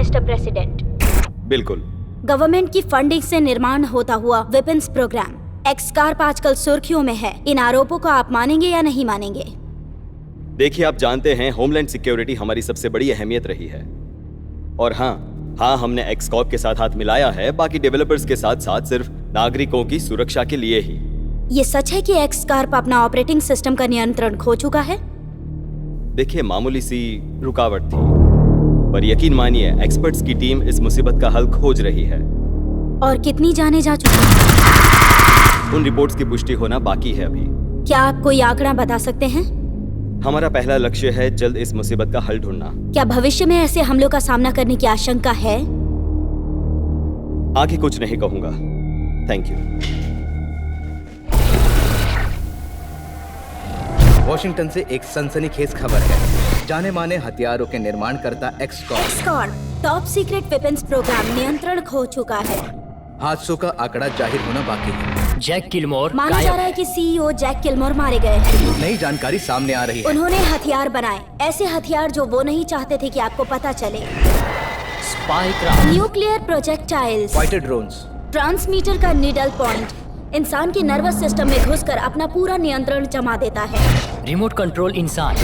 Mister president. बिल्कुल। Government की funding से निर्माण होता हुआ वेपन्स प्रोग्राम एक्सकार्प आजकल सुर्खियों में है। इन आरोपों को आप मानेंगे या नहीं मानेंगे? देखिए, आप जानते हैं होमलैंड सिक्योरिटी हमारी सबसे बड़ी अहमियत रही है। और हाँ, हमने एक्सकॉर्प के साथ हाथ मिलाया है, बाकी डेवलपर्स के साथ साथ सिर्फ नागरिकों की सुरक्षा के लिए ही। ये सच है कि एक्सकार्प अपना ऑपरेटिंग सिस्टम का नियंत्रण खो चुका है? देखिए, मामूली सी रुकावट थी, पर यकीन मानिए एक्सपर्ट्स की टीम इस मुसीबत का हल खोज रही है। और कितनी जाने जा चुकी है? उन रिपोर्ट्स की पुष्टि होना बाकी है अभी। क्या आप कोई आंकड़ा बता सकते हैं? हमारा पहला लक्ष्य है जल्द इस मुसीबत का हल ढूंढना। क्या भविष्य में ऐसे हमलों का सामना करने की आशंका है? आगे कुछ नहीं कहूंगा। Thank you. वॉशिंगटन से एक सनसनीखेज खबर है। जाने माने हथियारों के निर्माणकर्ता एक्सकॉर्प टॉप सीक्रेट वेपन्स प्रोग्राम नियंत्रण खो चुका है। हादसों का आंकड़ा जाहिर होना बाकी है। जैक किलमोर माना जा रहा है कि सीईओ जैक किलमोर मारे गए हैं। नई जानकारी सामने आ रही है। उन्होंने हथियार बनाए, ऐसे हथियार जो वो नहीं चाहते थे कि आपको पता चले। Spycraft, nuclear projectiles, fighter drones, transmitter का नीडल पॉइंट इंसान के नर्वस सिस्टम में घुसकर अपना पूरा नियंत्रण जमा देता है। रिमोट कंट्रोल इंसान,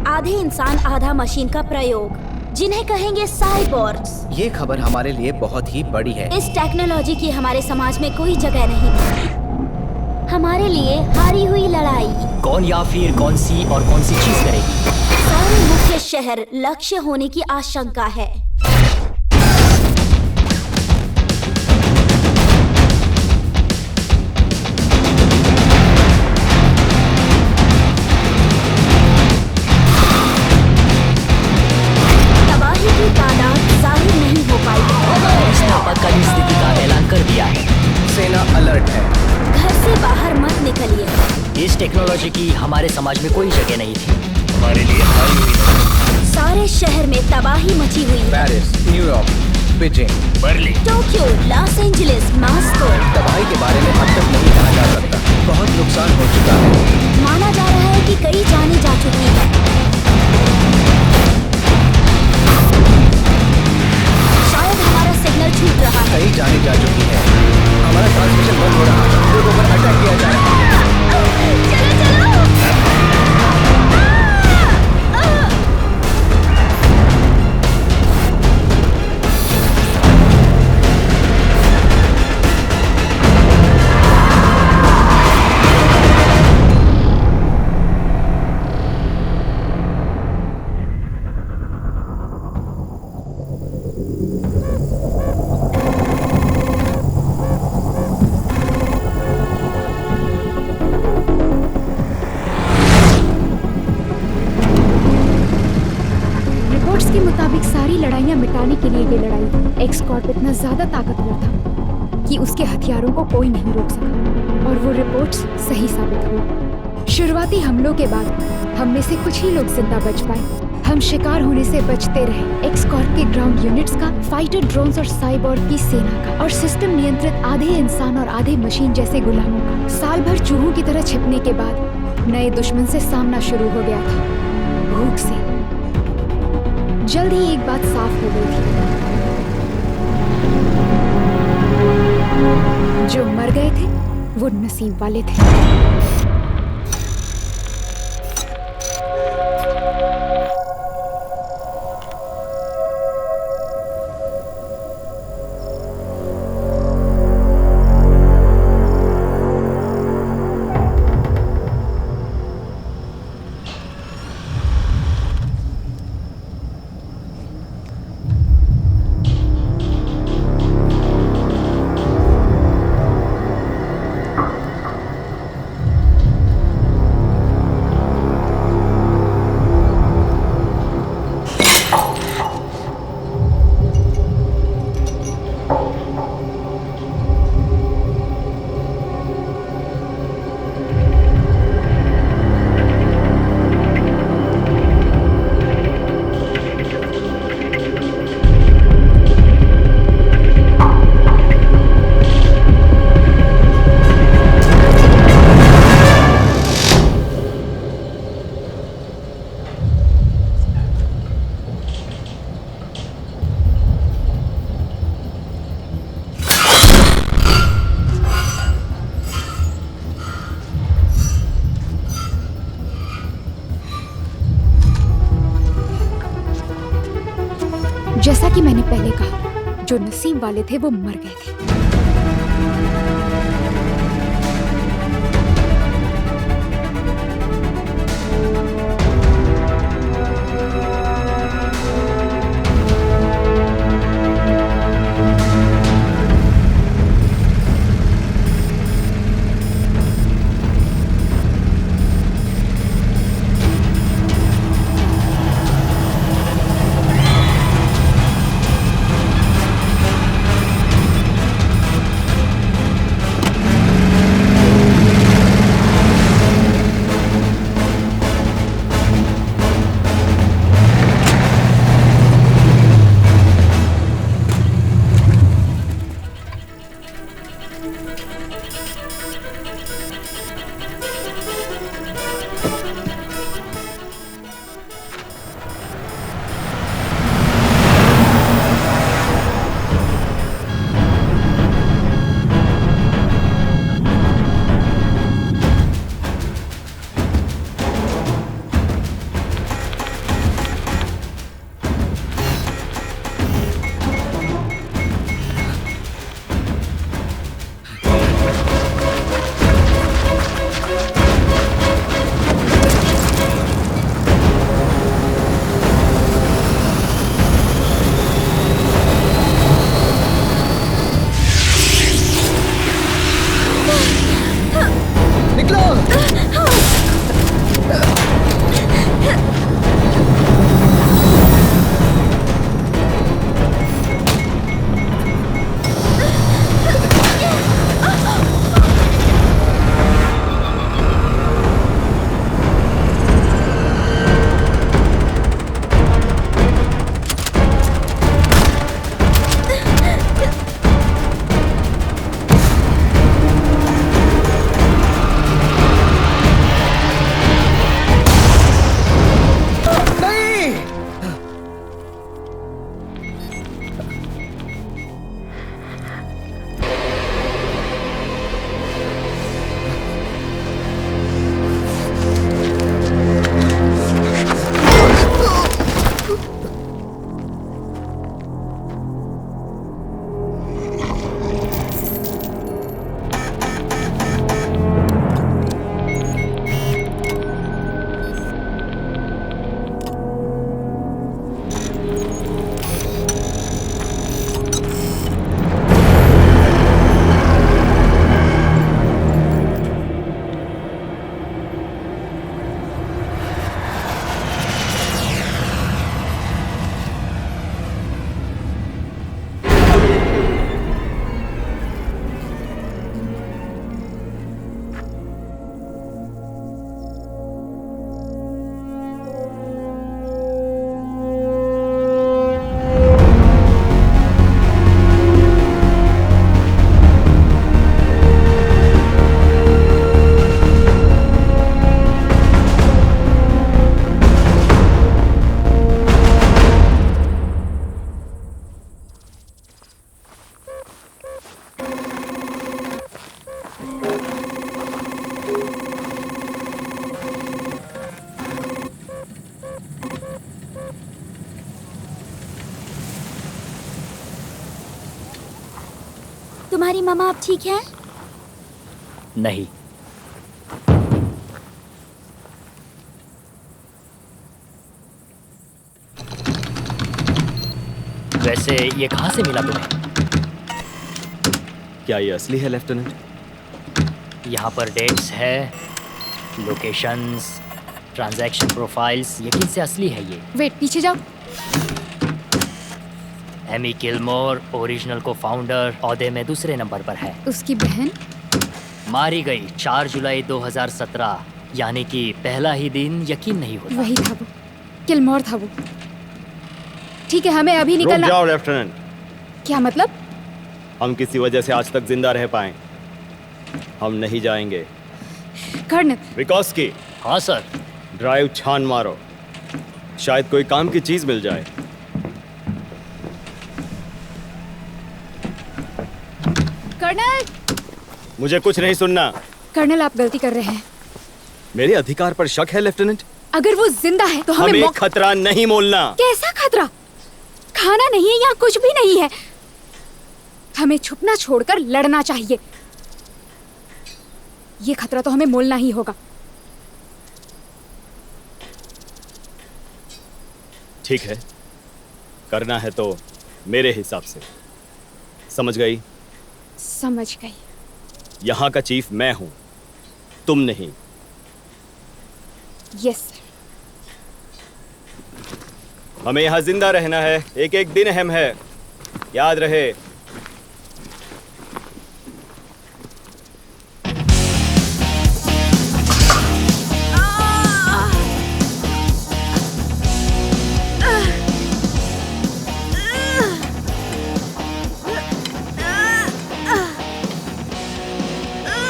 आधे इंसान आधा मशीन का प्रयोग, जिन्हें कहेंगे साइबोर्ग्स। ये खबर हमारे लिए बहुत ही बड़ी है। इस टेक्नोलॉजी की हमारे समाज में कोई जगह नहीं थी। हमारे लिए हारी हुई लड़ाई। कौन या फिर कौन सी और कौन सी चीज करेगी? सारे मुख्य शहर लक्ष्य होने की आशंका है। आपातकालीन स्थिति का ऐलान कर दिया है। सेना अलर्ट है। घर से बाहर मत निकलिए। इस टेक्नोलॉजी की हमारे समाज में कोई जगह नहीं थी। हमारे लिए हारी हुई लड़ाई। सारे शहर में तबाही मची हुई है। Paris, New York, Beijing, Berlin, Tokyo, Los Angeles, Moscow. तबाही के बारे में अब तक नहीं कहा जा सकता। बहुत नुकसान हो चुका है। माना जा रहा है कि कई जाने जा चुकी है। शायद हमारा सिग्नल छूट रहा है। कई जाने जा चुकी है। हमारा ट्रांसमिशन बंद हो रहा है। लोगों पर अटैक किया जा रहा है। चलो चलो। के मुताबिक सारी लड़ाइयां मिटाने के लिए ये लड़ाई एक्सकॉर्प इतना ज्यादा ताकतवर था कि उसके हथियारों को कोई नहीं रोक सका और वो रिपोर्ट्स सही साबित हुई। शुरुआती हमलों के बाद हम में से कुछ ही लोग जिंदा बच पाए। हम शिकार होने से बचते रहे। एक्सकॉर्प के ग्राउंड यूनिट्स का, फाइटर ड्रोन्स और साइबोर्ग की सेना का और सिस्टम नियंत्रित आधे इंसान और आधे मशीन जैसे गुलामों का साल भर चूहों की तरह छिपने के बाद नए दुश्मन से सामना शुरू हो गया था, भूख से। जल्द ही एक बात साफ हो गई थी, जो मर गए थे वो नसीब वाले थे। जैसा कि मैंने पहले कहा, जो नसीब वाले थे वो मर गए थे। तुम्हारी मामा अब ठीक है? नहीं। वैसे ये कहाँ से मिला तुम्हें? क्या ये असली है लेफ्टिनेंट? यहाँ पर डेट्स है, लोकेशंस, ट्रांजैक्शन प्रोफाइल्स, यकीन से असली है ये। वेट, पीछे जाओ। एमी किलमोर ओरिजिनल को फाउंडर, ओहदे में दूसरे नंबर पर है। उसकी बहन मारी गई 4 जुलाई 2017, यानी कि पहला ही दिन। यकीन नहीं होता। वही था वो, किलमोर था वो। ठीक है, हमें अभी रुक निकलना। जाओ लेफ्टिनेंट। क्या मतलब? हम किसी वजह से आज तक जिंदा रह पाए, हम नहीं जाएंगे। कर्नल। विकोस्की। हाँ सर। ड्राइव छान मारो, शायद कोई काम की चीज मिल जाए। कर्नल! मुझे कुछ नहीं सुनना। कर्नल, आप गलती कर रहे हैं। मेरे अधिकार पर शक है लेफ्टिनेंट? अगर वो जिंदा है तो हमें खतरा नहीं मोलना। कैसा खतरा? खाना नहीं है, यहाँ कुछ भी नहीं है। हमें छुपना छोड़कर लड़ना चाहिए। ये खतरा तो हमें मोलना ही होगा। ठीक है, करना है तो मेरे हिसाब से। समझ गई? समझ गई। यहाँ का चीफ मैं हूं, तुम नहीं। Yes sir. हमें यहाँ जिंदा रहना है, एक एक दिन अहम है, याद रहे।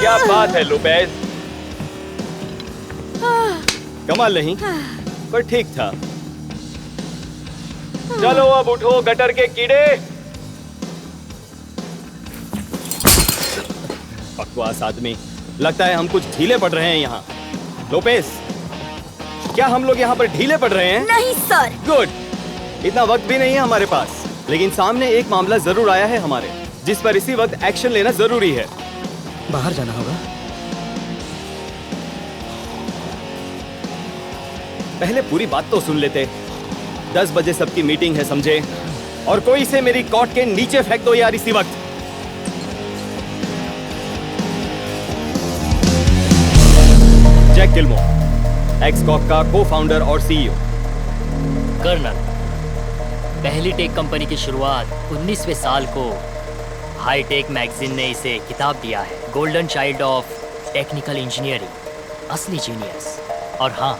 क्या बात है लोपेज, कमाल नहीं पर ठीक था। चलो अब उठो गटर के कीड़े। बकवास आदमी, लगता है हम कुछ ढीले पड़ रहे हैं यहाँ। लोपेज, क्या हम लोग यहाँ पर ढीले पड़ रहे हैं? नहीं सर। गुड, इतना वक्त भी नहीं है हमारे पास, लेकिन सामने एक मामला जरूर आया है हमारे, जिस पर इसी वक्त एक्शन लेना जरूरी है। बाहर जाना होगा। पहले पूरी बात तो सुन लेते। 10 बजे सबकी मीटिंग है, समझे? और कोई से मेरी कॉट के नीचे फेंक दो यार इसी वक्त। जैक गिलमोर, एक्सकॉर्प का को-फाउंडर और सीईओ। कर्नल, पहली टेक कंपनी की शुरुआत 19वें साल को हाईटेक मैगजीन ने इसे किताब दिया है, golden child of technical engineering, असली जीनियस। और हाँ,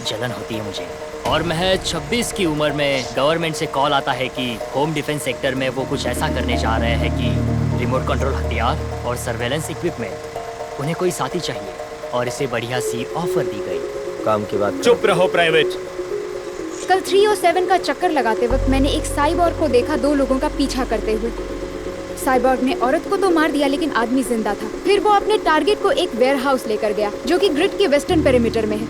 जलन होती है मुझे। और महज 26 की उम्र में गवर्नमेंट से कॉल आता है कि होम डिफेंस सेक्टर में वो कुछ ऐसा करने जा रहे हैं कि रिमोट कंट्रोल हथियार और सर्वेलेंस इक्विपमेंट, उन्हें कोई साथी चाहिए और इसे बढ़िया सी ऑफर दी गई। काम की बात। चुप रहो प्राइवेट। कल 307 का चक्कर लगाते वक्त मैंने एक साइबॉर्ग को देखा 2 लोगों का पीछा करते हुए। साइबॉर्ग ने औरत को तो मार दिया, लेकिन आदमी जिंदा था। फिर वो अपने टारगेट को एक वेयरहाउस लेकर गया, जो कि ग्रिड के वेस्टर्न पेरीमीटर में है।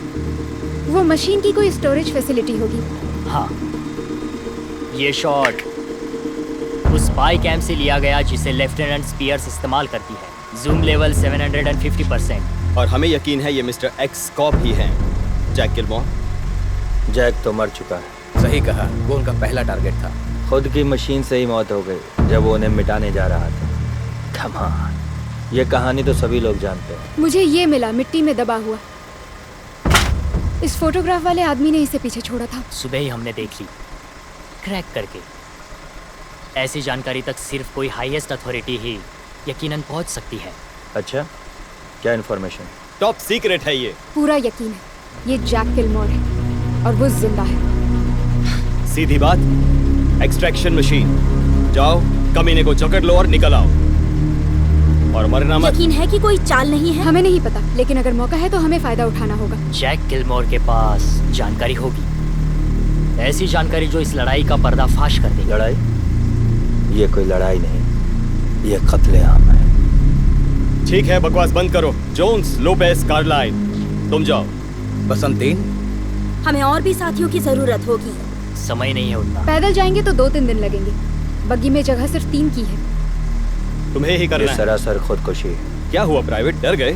वो मशीन की कोई स्टोरेज फैसिलिटी होगी। हाँ, ये शॉट उस स्पाई कैम से लिया गया जिसे लेफ्टिनेंट स्पीयर्स इस्तेमाल करती है। Zoom level 750%। और हमें यकीन है ये मिस्टर एक्सकॉर्प ही हैं, जैक गिलमोर। जैक तो मर चुका है। सही कहा, वो उनका पहला टारगेट था। खुद की मशीन से ही मौत हो गई जब वो उन्हें मिटाने जा रहा था। कमाल, ये कहानी तो सभी लोग जानते हैं। मुझे ये मिला, मिट्टी में दबा हुआ। इस फोटोग्राफ वाले आदमी ने इसे पीछे छोड़ा था। सुबह ही हमने देख ली, क्रैक करके। ऐसी जानकारी तक सिर्फ कोई हाईएस्ट अथॉरिटी ही यकीनन पहुंच सकती है। अच्छा, क्या इन्फॉर्मेशन? टॉप सीक्रेट है ये। पूरा यकीन है, ये जैक गिलमोर है और वो जिंदा है। सीधी बात, एक्सट्रैक्शन मशीन। जाओ, कमीने को जकड़ लो और निकल आओ, और मरना मत। यकीन है कि कोई चाल नहीं है? हमें नहीं पता, लेकिन अगर मौका है तो हमें फायदा उठाना होगा। जैक गिलमोर के पास जानकारी होगी, ऐसी जानकारी जो इस लड़ाई का पर्दाफाश कर देगी। लड़ाई? ये कोई लड़ाई नहीं, ये कत्लेआम है। ठीक है, बकवास बंद करो। जोन्स, लोपेस, कार्लाइन, तुम जाओ। बसंतीन, हमें और भी साथियों की जरूरत होगी। समय नहीं है उतना। पैदल जाएंगे तो 2-3 दिन लगेंगे। बग्गी में जगह सिर्फ 3 की है। तुम्हें ही करना ये है। सरासर खुदकुशी है। क्या हुआ प्राइवेट, डर गए?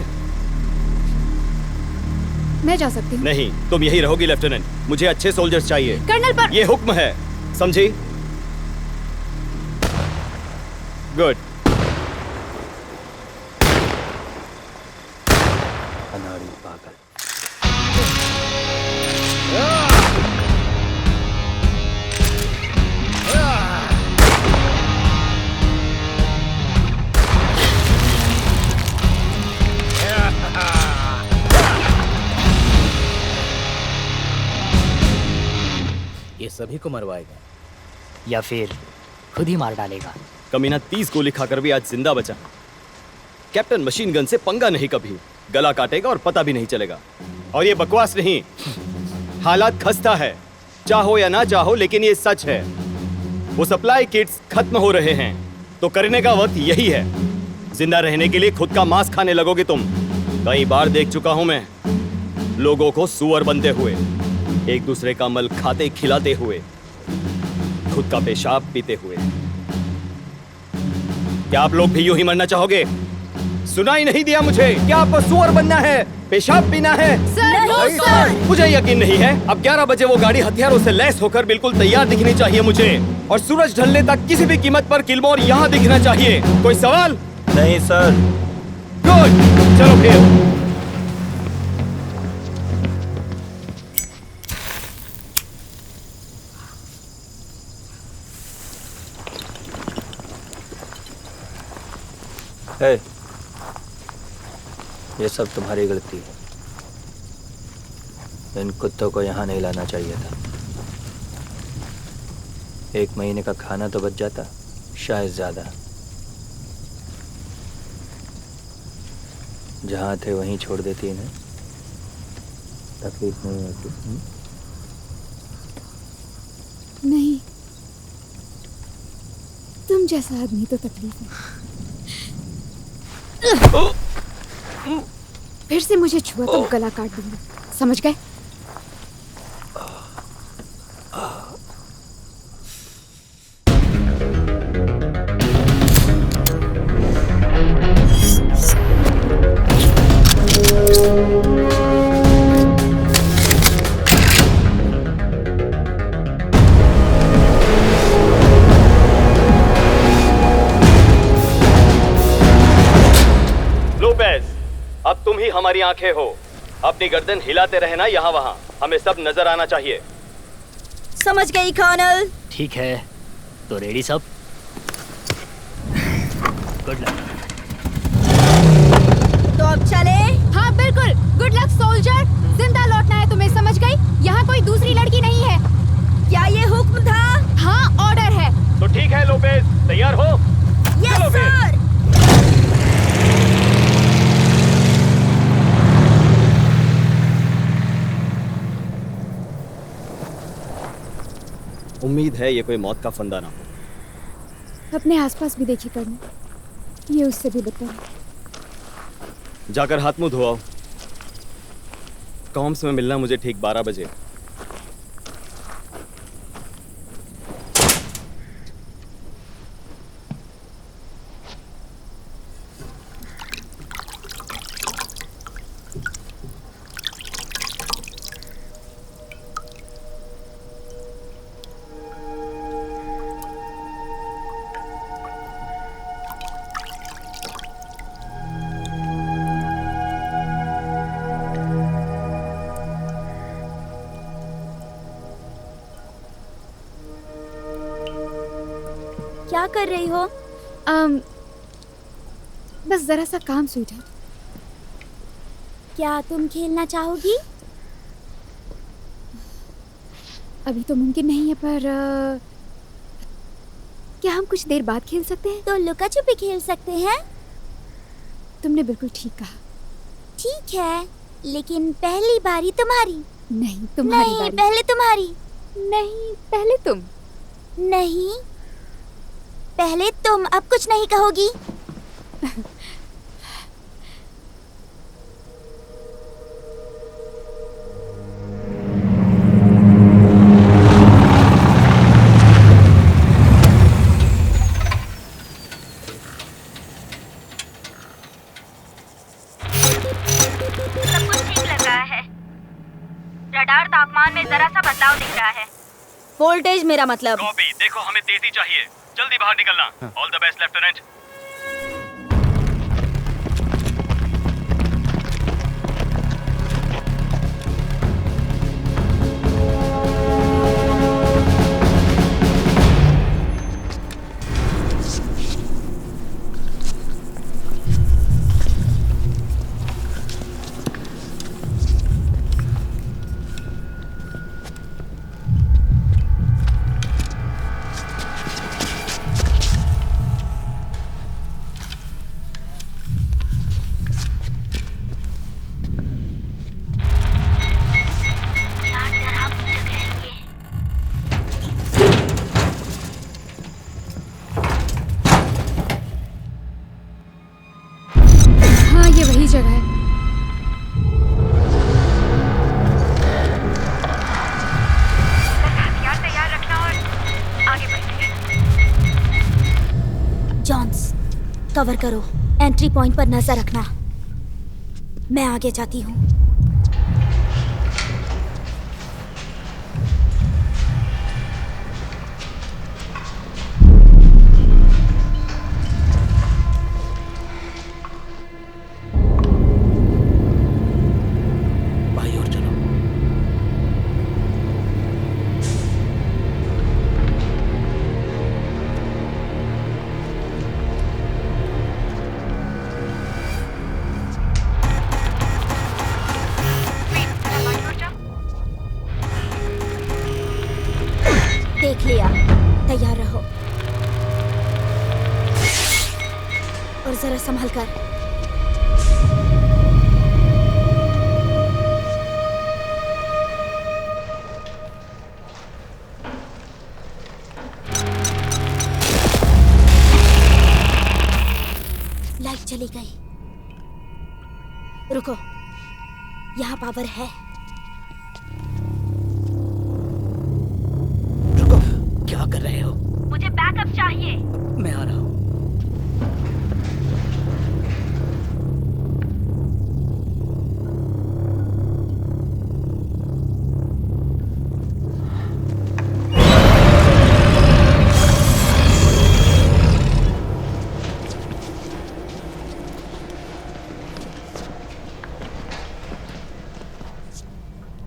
मैं जा सकती हूँ। नहीं, तुम यही रहोगी लेफ्टिनेंट। मुझे अच्छे सोल्जर्स चाहिए। कर्नल पर ये हुक्म है, समझी? गुड। अनाड़ी पागल। ये सभी को मरवाएगा। या फिर खुद ही मार डालेगा। कमीना 30 गोली खाकर भी आज जिंदा बचा। कैप्टन मशीन गन से पंगा नहीं, कभी गला काटेगा और पता भी नहीं चलेगा। और ये बकवास नहीं, हालात खस्ता है, चाहो या ना चाहो, लेकिन ये सच है। वो सप्लाई किट्स खत्म हो रहे हैं, तो करने का वक्त यही है। जिंदा रहने के लिए खुद का मांस खाने लगोगे तुम। कई बार देख चुका हूं मैं लोगों को सुअर बनते हुए, एक दूसरे का मल खाते खिलाते हुए। खुद का पेशाब पीते हुए। क्या आप लोग भी यूं ही मरना चाहोगे? सुनाई नहीं दिया मुझे? क्या आपको सुअर बनना है, पेशाब पीना है? सर। मुझे यकीन नहीं है। अब 11 बजे वो गाड़ी हथियारों से लैस होकर बिल्कुल तैयार दिखनी चाहिए मुझे, और सूरज ढलने तक किसी भी कीमत पर किलमोर यहाँ दिखना चाहिए। कोई सवाल? नहीं सर। गुड, चलो फिर। है, ये सब तुम्हारी गलती है। इन कुत्तों को यहाँ नहीं लाना चाहिए था। 1 महीने का खाना तो बच जाता, शायद ज्यादा। जहाँ थे वहीं छोड़ देती इन्हें, तकलीफ नहीं होती। नहीं, तुम जैसा आदमी तो तकलीफ है। फिर से मुझे छुआ तो गला काट दूंगा, समझ गए? लोपेज, अब तुम ही हमारी आंखें हो। अपनी गर्दन हिलाते रहना यहाँ वहाँ, हमें सब नजर आना चाहिए। समझ गई कर्नल। ठीक है, तो रेडी सब? Good luck. तो अब चले? हाँ बिल्कुल, गुड लक सोल्जर। जिंदा लौटना है तुम्हें, समझ गई? यहाँ कोई दूसरी लड़की नहीं है। क्या ये हुक्म था? हाँ, ऑर्डर है। तो ठीक है लोपेज, तैयार हो? यस चलो फिर। सर। उम्मीद है ये कोई मौत का फंदा ना हो। अपने आसपास भी देखिए करना, ये उससे भी बदतर है। जाकर हाथ मुंह धोआओ। कॉम्स में मिलना मुझे ठीक 12 बजे। क्या कर रही हो? बस जरा सा काम स्वीट है। क्या तुम खेलना चाहोगी? अभी तो मुमकिन नहीं है, पर क्या हम कुछ देर बाद खेल सकते हैं? तो लुका छुपी खेल सकते हैं। तुमने बिल्कुल ठीक कहा। ठीक है, लेकिन पहली बारी तुम्हारी। नहीं, तुम्हारी नहीं, बारी। पहले तुम्हारी। नहीं, पहले तुम। नहीं, पहले तुम। अब कुछ नहीं कहोगी? सब कुछ ठीक लग रहा है। रडार तापमान में जरा सा बदलाव दिख रहा है। वोल्टेज मेरा मतलब। कॉपी, देखो हमें तेजी चाहिए। जल्दी बाहर निकलना। All the best lieutenant. Cover करो, एंट्री पॉइंट पर नजर रखना। मैं आगे जाती हूँ। भाई और चलो। देख लिया, तैयार रहो और जरा संभल कर। लाइट चली गई। रुको, यहाँ पावर है। क्या कर रहे हो? मुझे बैकअप चाहिए। मैं आ रहा हूँ।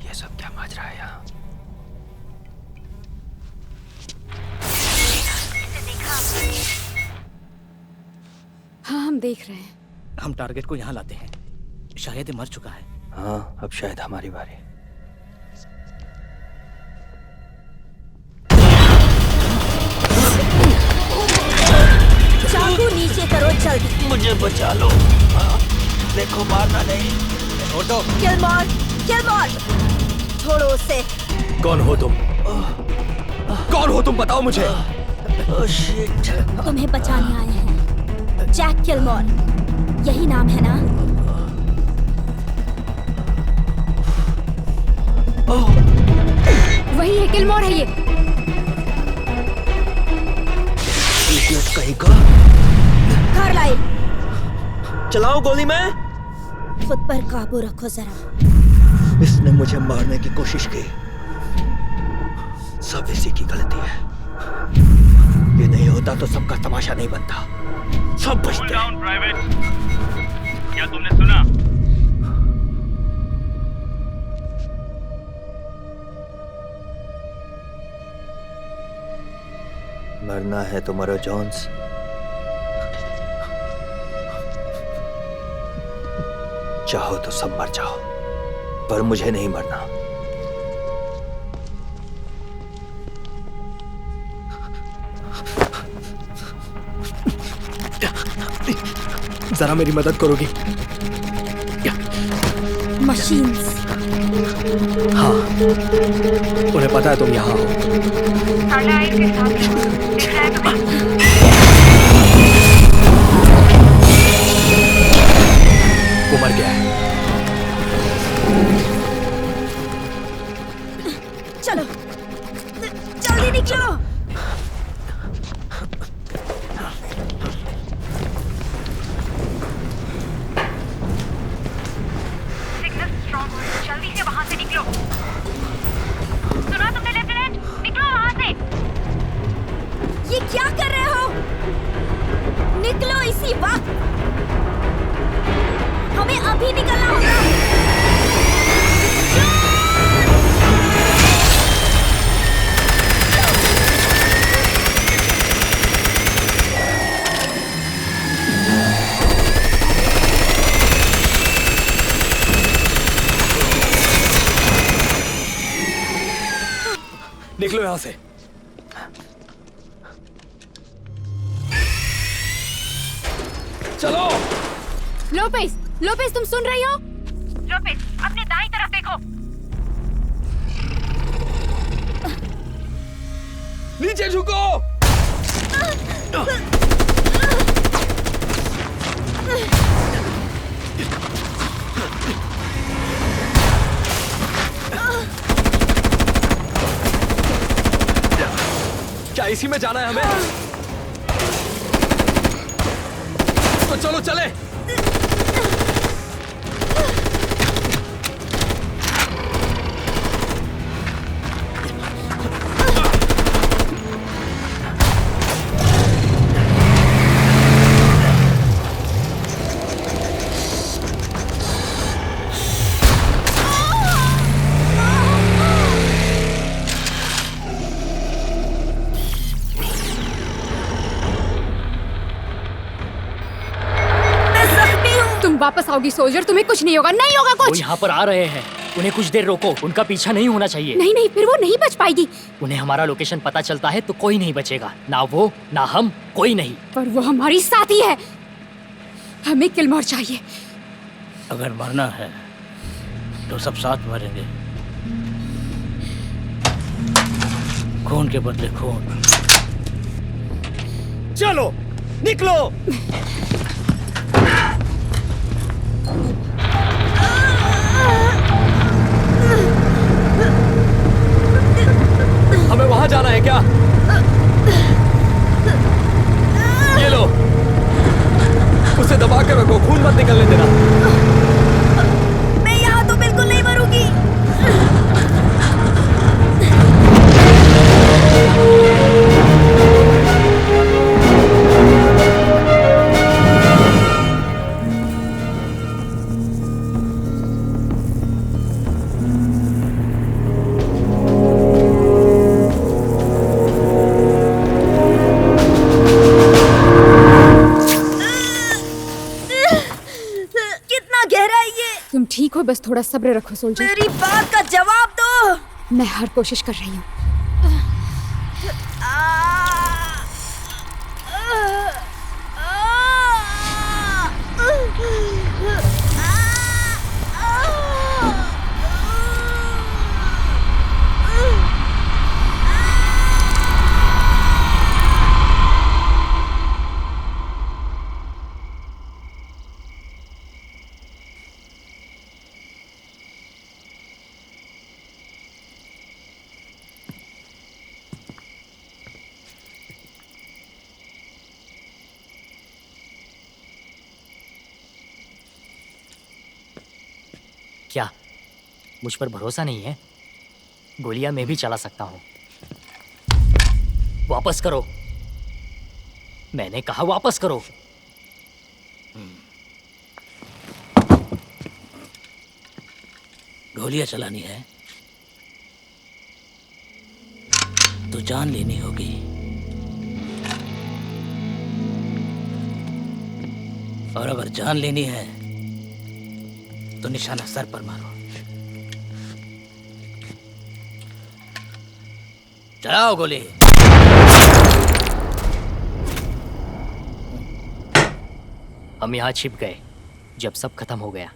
ये सब क्या मच रहा है यहाँ? हाँ, हम देख रहे हैं। हम टारगेट को यहाँ लाते हैं। शायद ये मर चुका है। हाँ, अब शायद हमारी बारी। चाकू नीचे करो जल्दी। मुझे बचा लो। देखो, मारना नहीं। छोड़ दो। किलमोर, किलमोर, छोड़ो उसे। कौन हो तुम? कौन हो तुम? बताओ मुझे। तुम्हें बचाने आए हैं। जैक किलमोर, यही नाम है ना? वही है, किलमोर है ये। इडियट कहीं का। कार्लाइल, चलाओ गोली में। खुद पर काबू रखो जरा। इसने मुझे मारने की कोशिश की। सब इसी की गलती है। ये नहीं होता तो सबका तमाशा नहीं बनता। सब बचते हैं। प्राइवेट, क्या तुमने सुना? मरना है तो मरो जॉन्स। चाहो तो सब मर जाओ, पर मुझे नहीं मरना। जरा मेरी मदद करोगी? मशीन्स। हाँ, उन्हें पता है तुम यहाँ हो। कार्लाइल के साथ दिख रहा है तुम्हें? वो मर गया है। चलो, जल्दी निकलो। सिग्नल स्ट्रॉन्ग हो, जल्दी से वहां से निकलो। सुना तुमने लेफ्टिनेंट? निकलो वहां से। ये क्या कर रहे हो? निकलो इसी वक्त। हमें अभी निकलना होगा। निकलो यहाँ से। चलो। लोपेस, लोपेस, तुम सुन रही हो? लोपेस, अपने दाईं तरफ देखो। नीचे झुको। क्या इसी में जाना है हमें? तो चलो चले। वापस आओगी सोल्जर, तुम्हें कुछ नहीं होगा, नहीं होगा वो कुछ। यहाँ पर आ रहे हैं, उन्हें कुछ देर रोको, उनका पीछा नहीं होना चाहिए। नहीं नहीं, फिर वो नहीं बच पाएगी। उन्हें हमारा लोकेशन पता चलता है तो कोई नहीं बचेगा, ना वो ना हम, कोई नहीं। पर वो हमारी साथी है, हमें किलमोर चाहिए। अगर मरना है तो सब साथ मरेंगे, खून के बदले खून। चलो निकलो। हमें वहां जाना है क्या? ये लो, उसे दबा के रखो, खून मत निकलने देना। मैं यहाँ तो बिल्कुल नहीं मरूंगी। तुम ठीक हो, बस थोड़ा सब्र रखो सोल्जर। मेरी बात का जवाब दो। मैं हर कोशिश कर रही हूँ। क्या मुझ पर भरोसा नहीं है? गोलियां मैं भी चला सकता हूं। वापस करो, मैंने कहा वापस करो। गोलियां चलानी है तो जान लेनी होगी। और अगर जान लेनी है तो निशाना सर पर मारो। चलाओ गोली। हम यहाँ छिप गए जब सब खत्म हो गया,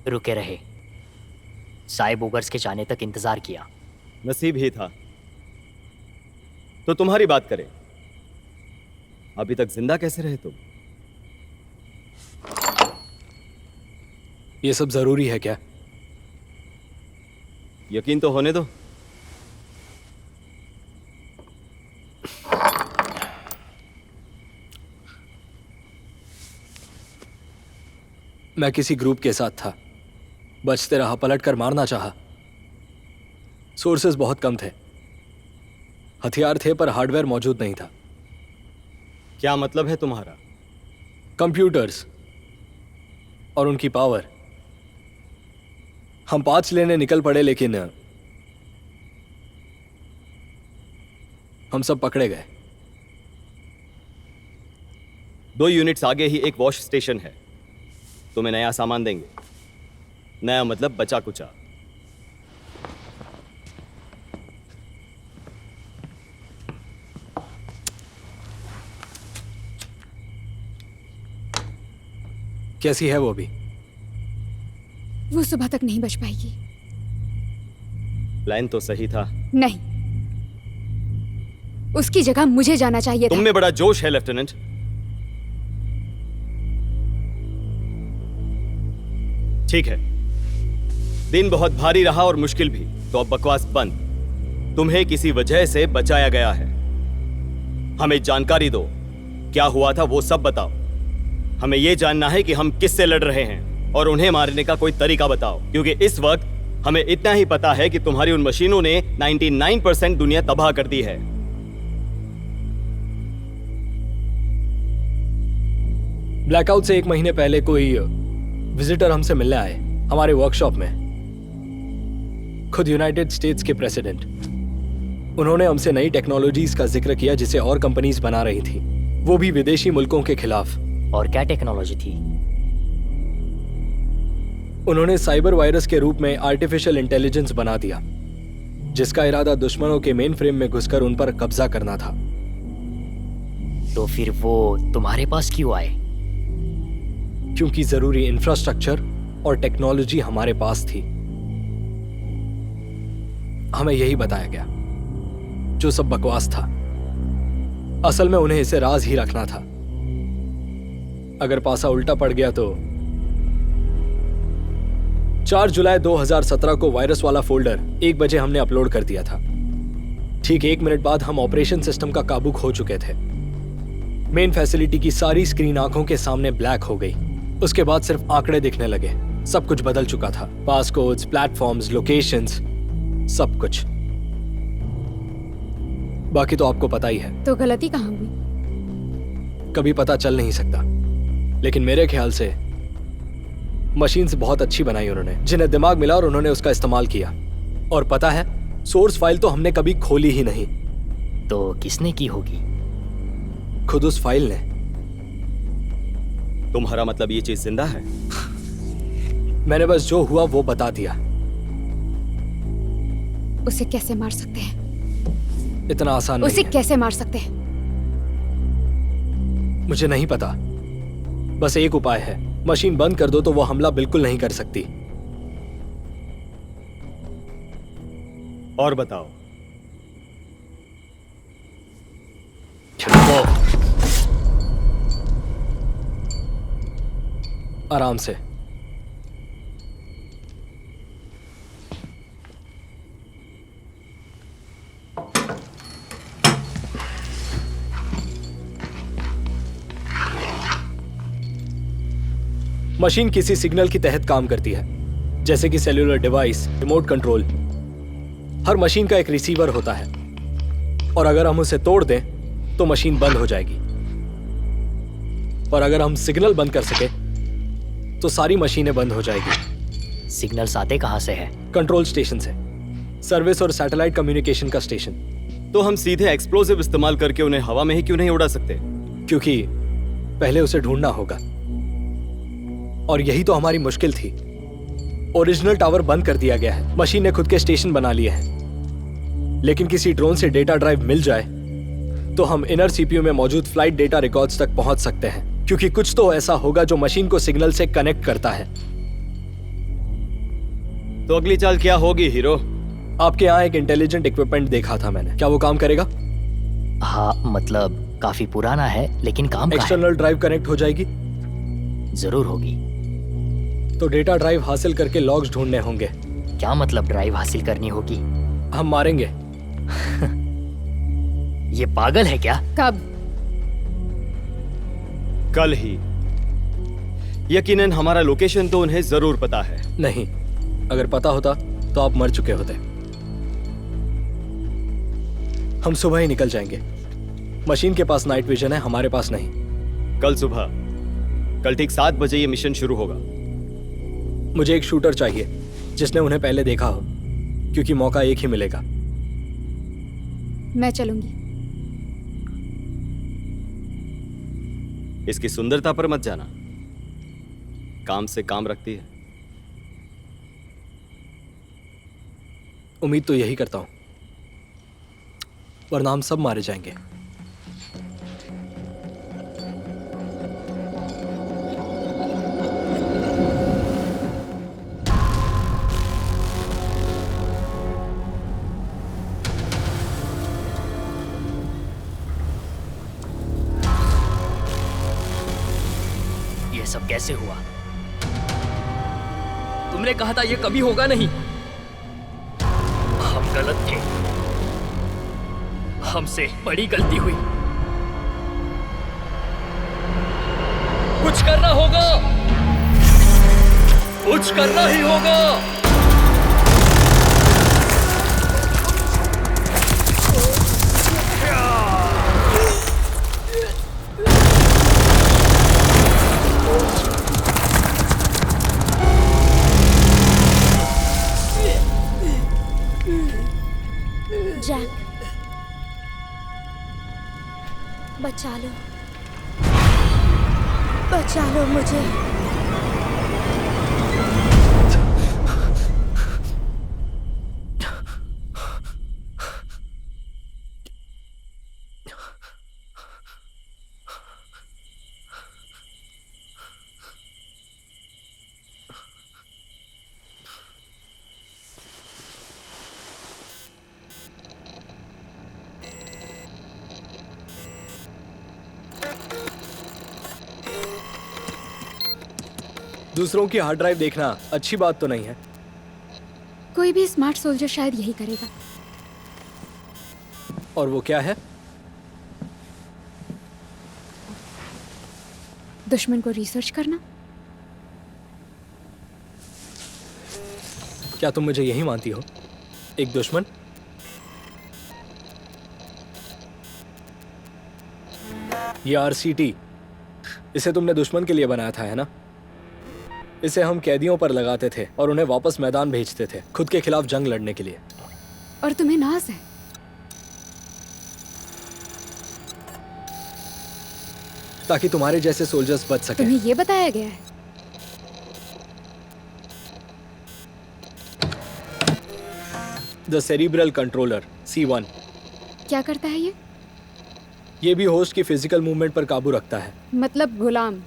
रुके रहे, साइब ओगर्स के जाने तक इंतजार किया। नसीब ही था। तो तुम्हारी बात करें, अभी तक जिंदा कैसे रहे तुम? ये सब जरूरी है क्या? यकीन तो होने दो। मैं किसी ग्रुप के साथ था, बचते रहा, पलट कर मारना चाहा। सोर्सेस बहुत कम थे, हथियार थे पर हार्डवेयर मौजूद नहीं था। क्या मतलब है तुम्हारा? कंप्यूटर्स और उनकी पावर। हम 5 लेने निकल पड़े, लेकिन हम सब पकड़े गए। 2 यूनिट्स आगे ही एक वॉश स्टेशन है, तुम्हें नया सामान देंगे। नया मतलब बचा कुचा। कैसी है वो भी? वो सुबह तक नहीं बच पाएगी। प्लान तो सही था। नहीं, उसकी जगह मुझे जाना चाहिए था। तुम में बड़ा जोश है लेफ्टिनेंट। ठीक है, दिन बहुत भारी रहा और मुश्किल भी, तो अब बकवास बंद। तुम्हें किसी वजह से बचाया गया है। हमें जानकारी दो, क्या हुआ था वो सब बताओ। हमें ये जानना है कि हम किससे लड़ रहे हैं और उन्हें मारने का कोई तरीका बताओ, क्योंकि इस वक्त हमें इतना ही पता है कि तुम्हारी उन मशीनों ने 99% दुनिया तबाह कर दी है। ब्लैकआउट से 1 महीने पहले कोई विजिटर हमसे मिलने आए हमारे वर्कशॉप में, खुद यूनाइटेड स्टेट्स के प्रेसिडेंट। उन्होंने हमसे नई टेक्नोलॉजीज का जिक्र किया जिसे और कंपनीज बना रही थी, वो भी विदेशी मुल्कों के खिलाफ। और क्या टेक्नोलॉजी थी? उन्होंने साइबर वायरस के रूप में आर्टिफिशियल इंटेलिजेंस बना दिया, जिसका इरादा दुश्मनों के मेन फ्रेम में घुसकर उन पर कब्जा करना था। तो फिर वो तुम्हारे पास क्यों आए? क्योंकि जरूरी इंफ्रास्ट्रक्चर और टेक्नोलॉजी हमारे पास थी। हमें यही बताया गया, जो सब बकवास था। असल में उन्हें इसे राज ही रखना था। अगर पासा उल्टा पड़ गया तो 4 जुलाई 2017 को वायरस वाला फोल्डर 1 बजे हमने अपलोड कर दिया था। ठीक 1 मिनट बाद हम ऑपरेशन सिस्टम का काबू खो चुके थे। मेन फैसिलिटी की सारी स्क्रीन आंखों के सामने ब्लैक हो गई। उसके बाद सिर्फ आंकड़े दिखने लगे। सब कुछ बदल चुका था, पासकोड्स, प्लेटफॉर्म्स, लोकेशंस, सब कुछ। बाकी तो आपको पता ही है। तो गलती कहाँ हुई? कभी पता चल नहीं सकता, लेकिन मेरे ख्याल से मशीन्स बहुत अच्छी बनाई उन्होंने, जिन्हें दिमाग मिला और उन्होंने उसका इस्तेमाल किया। और पता है, सोर्स फाइल तो हमने कभी खोली ही नहीं। तो किसने की होगी? खुद उस फाइल ने। तुम्हारा मतलब ये चीज जिंदा है? मैंने बस जो हुआ वो बता दिया। उसे कैसे मार सकते हैं? इतना आसान नहीं उसे है। कैसे मार सकते हैं? मुझे नहीं पता। बस एक उपाय है, मशीन बंद कर दो तो वो हमला बिल्कुल नहीं कर सकती। और बताओ। छुपो। आराम से। मशीन किसी सिग्नल की तहत काम करती है, जैसे कि सेल्यूलर डिवाइस, रिमोट कंट्रोल। हर मशीन का एक रिसीवर होता है, और अगर हम उसे तोड़ दें तो मशीन बंद हो जाएगी। और अगर हम सिग्नल बंद कर सके तो सारी मशीनें बंद हो जाएगी। सिग्नल्स आते कहाँ से है? कंट्रोल स्टेशन से, सर्विस और सैटेलाइट कम्युनिकेशन का स्टेशन। तो हम सीधे एक्सप्लोसिव इस्तेमाल करके उन्हें हवा में ही क्यों नहीं उड़ा सकते? क्योंकि पहले उसे ढूंढना होगा, और यही तो हमारी मुश्किल थी। ओरिजिनल टावर बंद कर दिया गया है, मशीन ने खुद के स्टेशन बना लिए हैं। लेकिन किसी ड्रोन से डेटा ड्राइव मिल जाए तो हम इनर सीपीयू में मौजूद फ्लाइट डेटा रिकॉर्ड्स तक पहुंच सकते हैं, क्योंकि कुछ तो ऐसा होगा जो मशीन को सिग्नल से कनेक्ट करता है। तो अगली चाल क्या होगी हीरो? आपके यहाँ एक इंटेलिजेंट इक्विपमेंट देखा था मैंने, क्या वो काम करेगा? हाँ, मतलब काफी पुराना है लेकिन काम का है। एक्सटर्नल ड्राइव कनेक्ट हो जाएगी? जरूर होगी। तो डेटा ड्राइव हासिल करके लॉग्स ढूंढने होंगे। क्या मतलब ड्राइव हासिल करनी होगी? हम मारेंगे। ये पागल है क्या? कब? कल ही। यकीनन हमारा लोकेशन तो उन्हें जरूर पता है। नहीं, अगर पता होता तो आप मर चुके होते। हम सुबह ही निकल जाएंगे। मशीन के पास नाइट विजन है, हमारे पास नहीं। कल सुबह, कल ठीक 7 बजे ये मिशन शुरू होगा। मुझे एक शूटर चाहिए जिसने उन्हें पहले देखा हो, क्योंकि मौका एक ही मिलेगा। मैं चलूंगी। इसकी सुंदरता पर मत जाना, काम से काम रखती है। उम्मीद तो यही करता हूं, वरना हम सब मारे जाएंगे। ये सब कैसे हुआ? तुमने कहा था ये कभी होगा नहीं। हम गलत थे, हमसे बड़ी गलती हुई। कुछ करना होगा, कुछ करना ही होगा। जैक, बचा लो, बचा लो मुझे। दूसरों की हार्ड ड्राइव देखना अच्छी बात तो नहीं है। कोई भी स्मार्ट सोल्जर शायद यही करेगा। और वो क्या है? दुश्मन को रिसर्च करना। क्या तुम मुझे यही मानती हो, एक दुश्मन? ये RCT, इसे तुमने दुश्मन के लिए बनाया था, है ना? इसे हम कैदियों पर लगाते थे और उन्हें वापस मैदान भेजते थे, खुद के खिलाफ जंग लड़ने के लिए। और तुम्हें नाज है। ताकि तुम्हारे जैसे सोल्जर्स बच सके। तुम्हें ये बताया गया है? The cerebral controller C1। क्या करता है ये? ये भी होस्ट की फिजिकल मूवमेंट पर काबू रखता है। मतलब गुलाम।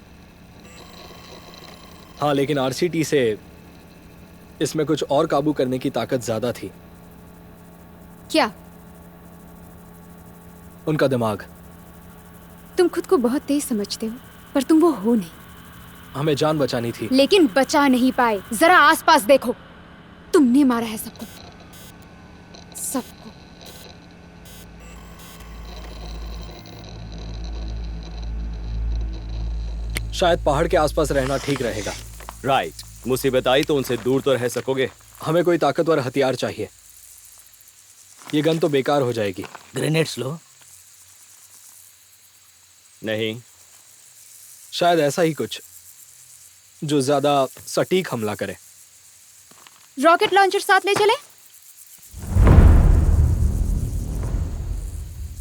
हाँ, लेकिन RCT से इसमें कुछ और काबू करने की ताकत ज्यादा थी। क्या? उनका दिमाग। तुम खुद को बहुत तेज समझते हो, पर तुम वो हो नहीं। हमें जान बचानी थी। लेकिन बचा नहीं पाए। जरा आसपास देखो, तुमने मारा है सबको, सबको। शायद पहाड़ के आसपास रहना ठीक रहेगा। राइट, मुसीबत आई तो उनसे दूर तो रह सकोगे। हमें कोई ताकतवर हथियार चाहिए। ये गन तो बेकार हो जाएगी। ग्रेनेड्स लो। नहीं, शायद ऐसा ही कुछ जो ज्यादा सटीक हमला करे। रॉकेट लॉन्चर साथ ले चले?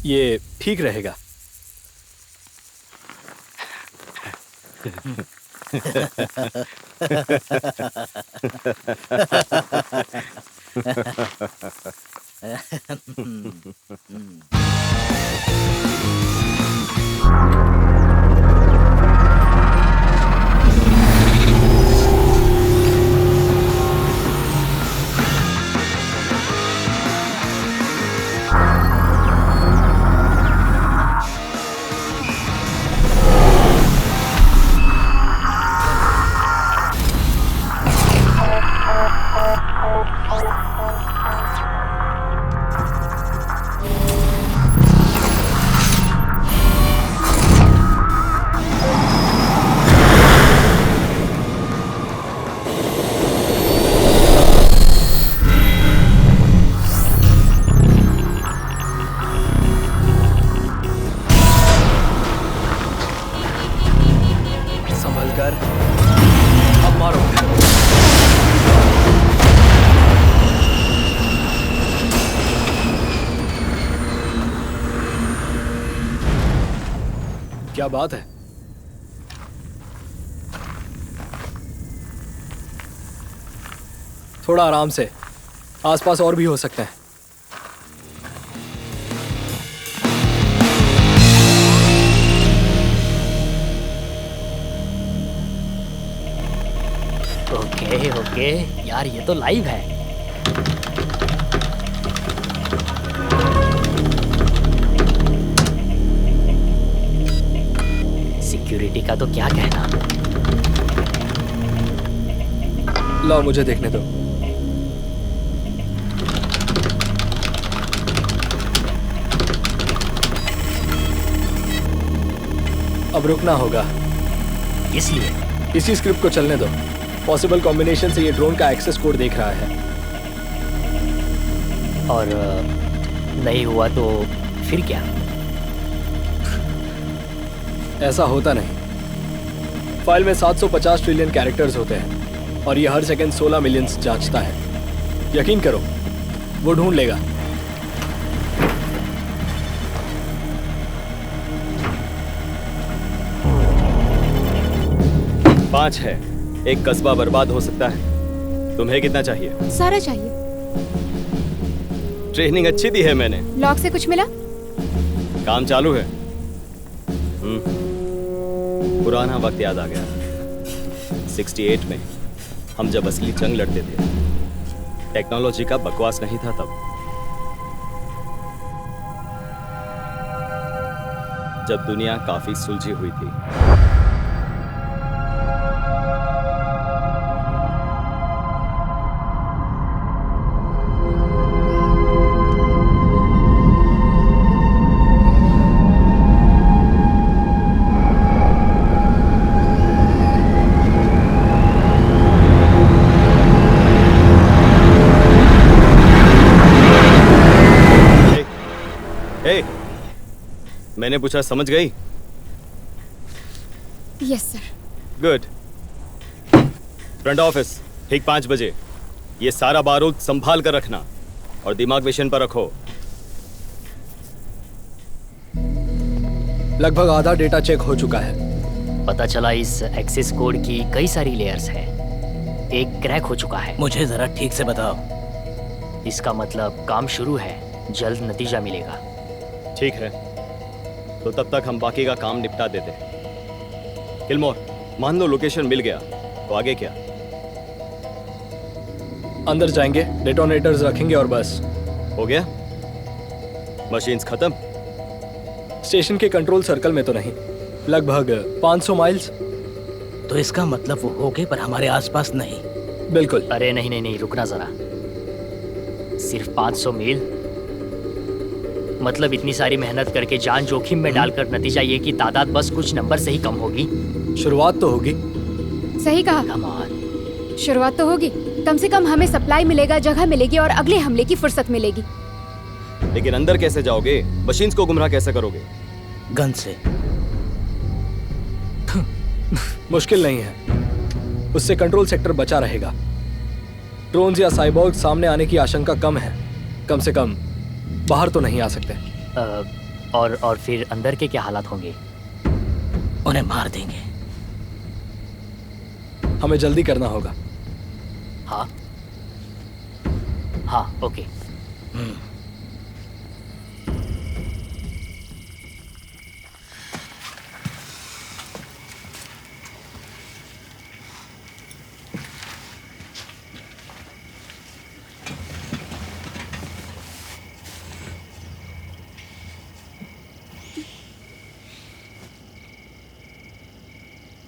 ये ठीक रहेगा। क्या बात है? थोड़ा आराम से, आसपास और भी हो सकते हैं। ओके ओके यार, ये तो लाइव है। सिक्योरिटी का तो क्या कहना। लाओ मुझे देखने दो। अब रुकना होगा। इसलिए इसी स्क्रिप्ट को चलने दो। पॉसिबल कॉम्बिनेशन से ये ड्रोन का एक्सेस कोड देख रहा है। और नहीं हुआ तो फिर क्या? ऐसा होता नहीं। फाइल में 750 ट्रिलियन कैरेक्टर्स होते हैं और ये हर सेकंड 16 मिलियंस जांचता है। यकीन करो, वो ढूंढ लेगा। पांच है। एक कस्बा बर्बाद हो सकता है। तुम्हें कितना चाहिए? सारा चाहिए। ट्रेनिंग अच्छी दी है मैंने। लॉक से कुछ मिला? काम चालू है। पुराना वक्त याद आ गया। 68 में हम जब असली जंग लड़ते थे, टेक्नोलॉजी का बकवास नहीं था तब। जब दुनिया काफी सुलझी हुई थी। मैंने पूछा, समझ गई? Yes sir. Good. Front office ठीक 5 बजे। ये सारा बारूद संभाल कर रखना और दिमाग मिशन पर रखो। लगभग आधा डेटा चेक हो चुका है। पता चला इस एक्सेस कोड की कई सारी लेयर्स हैं। एक क्रैक हो चुका है। मुझे जरा ठीक से बताओ। इसका मतलब काम शुरू है, जल्द नतीजा मिलेगा। ठीक है, तो तब तक हम बाकी का काम निपटा देते हैं। किलमोर, मान लो लोकेशन मिल गया, तो आगे क्या? अंदर जाएंगे, डेटोनेटर्स रखेंगे और बस। हो गया? मशीन्स खत्म? स्टेशन के कंट्रोल सर्कल में तो नहीं। लगभग 500 माइल्स। तो इसका मतलब वो हो गए पर हमारे आसपास नहीं। बिल्कुल। अरे नहीं नहीं नहीं, रुकना जरा। सिर्फ 500 मील? मतलब इतनी सारी मेहनत करके जान जोखिम में डालकर नतीजा ये कि तादाद बस कुछ नंबर से ही कम होगी। शुरुआत तो होगी। सही कहा। कमाल। शुरुआत तो होगी। कम से कम हमें सप्लाई मिलेगा, जगह मिलेगी और अगले हमले की फुर्सत मिलेगी। लेकिन अंदर कैसे जाओगे? मशीन्स को गुमराह कैसे करोगे? गन से। मुश्किल नहीं है, उससे कंट्रोल सेक्टर बचा रहेगा। ड्रोन्स या साइबॉर्ग सामने आने की आशंका कम है। कम से कम बाहर तो नहीं आ सकते। और फिर अंदर के क्या हालात होंगे? उन्हें मार देंगे। हमें जल्दी करना होगा। हाँ हाँ, ओके।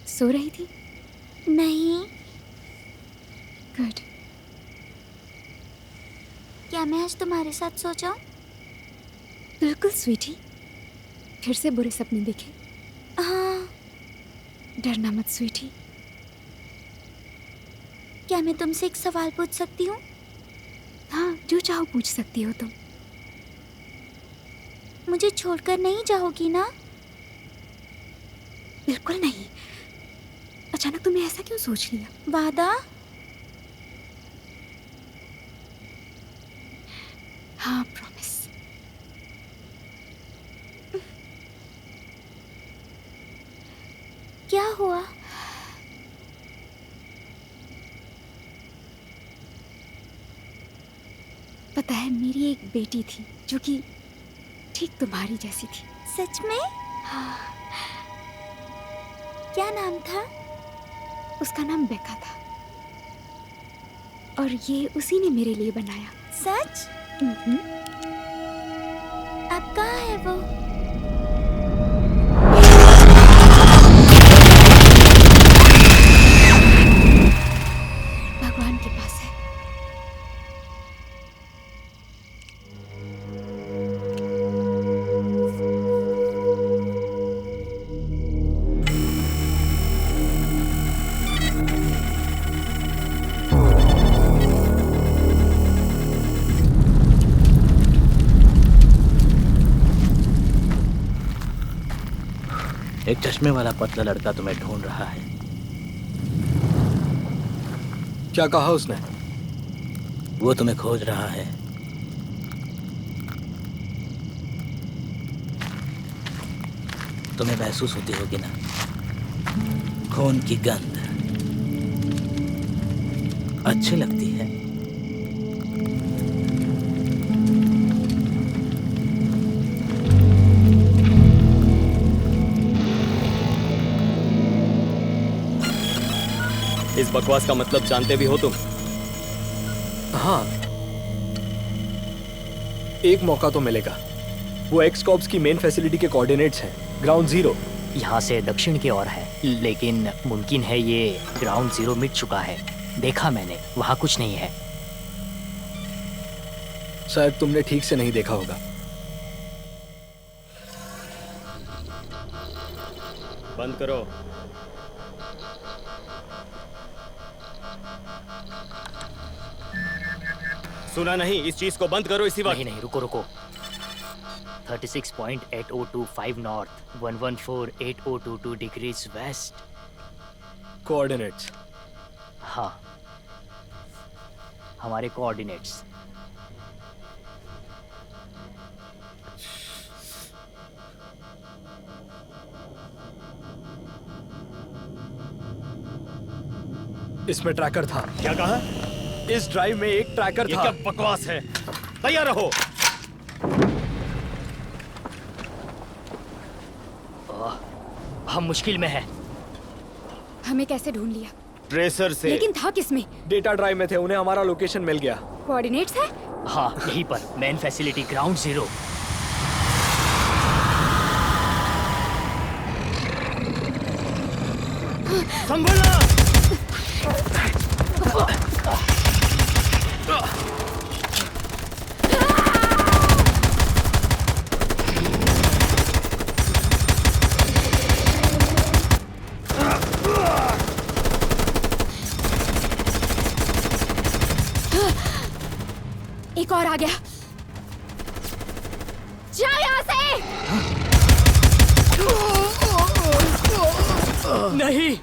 सो रही थी? नहीं। गुड। क्या मैं आज तुम्हारे साथ सो जाऊं? बिल्कुल स्वीटी। फिर से बुरे सपने देखे? हाँ। डरना मत स्वीटी। क्या मैं तुमसे एक सवाल पूछ सकती हूँ? हाँ, जो चाहो पूछ सकती हो तुम। मुझे छोड़कर नहीं जाओगी ना? बिल्कुल नहीं। अचानक तुमने ऐसा क्यों सोच लिया? वादा? हाँ, प्रॉमिस। क्या हुआ? पता है, मेरी एक बेटी थी जो कि ठीक तुम्हारी जैसी थी। सच में? हाँ। क्या नाम था? उसका नाम बेका था और ये उसी ने मेरे लिए बनाया। सच? अब कहाँ है वो? भगवान के पास है। एक चश्मे वाला पतला लड़का तुम्हें ढूंढ रहा है। क्या कहा उसने? वो तुम्हें खोज रहा है। तुम्हें महसूस होती होगी ना खून की गंध? अच्छी लगती है। इस बकवास का मतलब जानते भी हो तुम? हाँ, एक मौका तो मिलेगा। वो एक्स कॉर्प्स की मेन फैसिलिटी के कोऑर्डिनेट्स हैं, ग्राउंड 0। यहाँ से दक्षिण की ओर है, लेकिन मुमकिन है ये ग्राउंड 0 मिट चुका है। देखा मैंने, वहाँ कुछ नहीं है। शायद तुमने ठीक से नहीं देखा होगा। बंद करो। सुना नहीं? इस चीज को बंद करो इसी वक्त। नहीं नहीं, रुको रुको। 36.8025 नॉर्थ, 1148022 डिग्रीज वेस्ट। कोऑर्डिनेट्स? हाँ, हमारे कोऑर्डिनेट्स। इसमें ट्रैकर था। क्या कहा? इस ड्राइव में एक ट्रैकर ये था। क्या बकवास है? तैयार रहो। हम मुश्किल में हैं। हमें कैसे ढूंढ लिया? ट्रेसर से। लेकिन था किसमें? डेटा ड्राइव में थे, उन्हें हमारा लोकेशन मिल गया। कोऑर्डिनेट्स है? हाँ, यहीं पर मेन फैसिलिटी ग्राउंड 0। संभलना! एक और आ गया। जाओ यहाँ से! नहीं।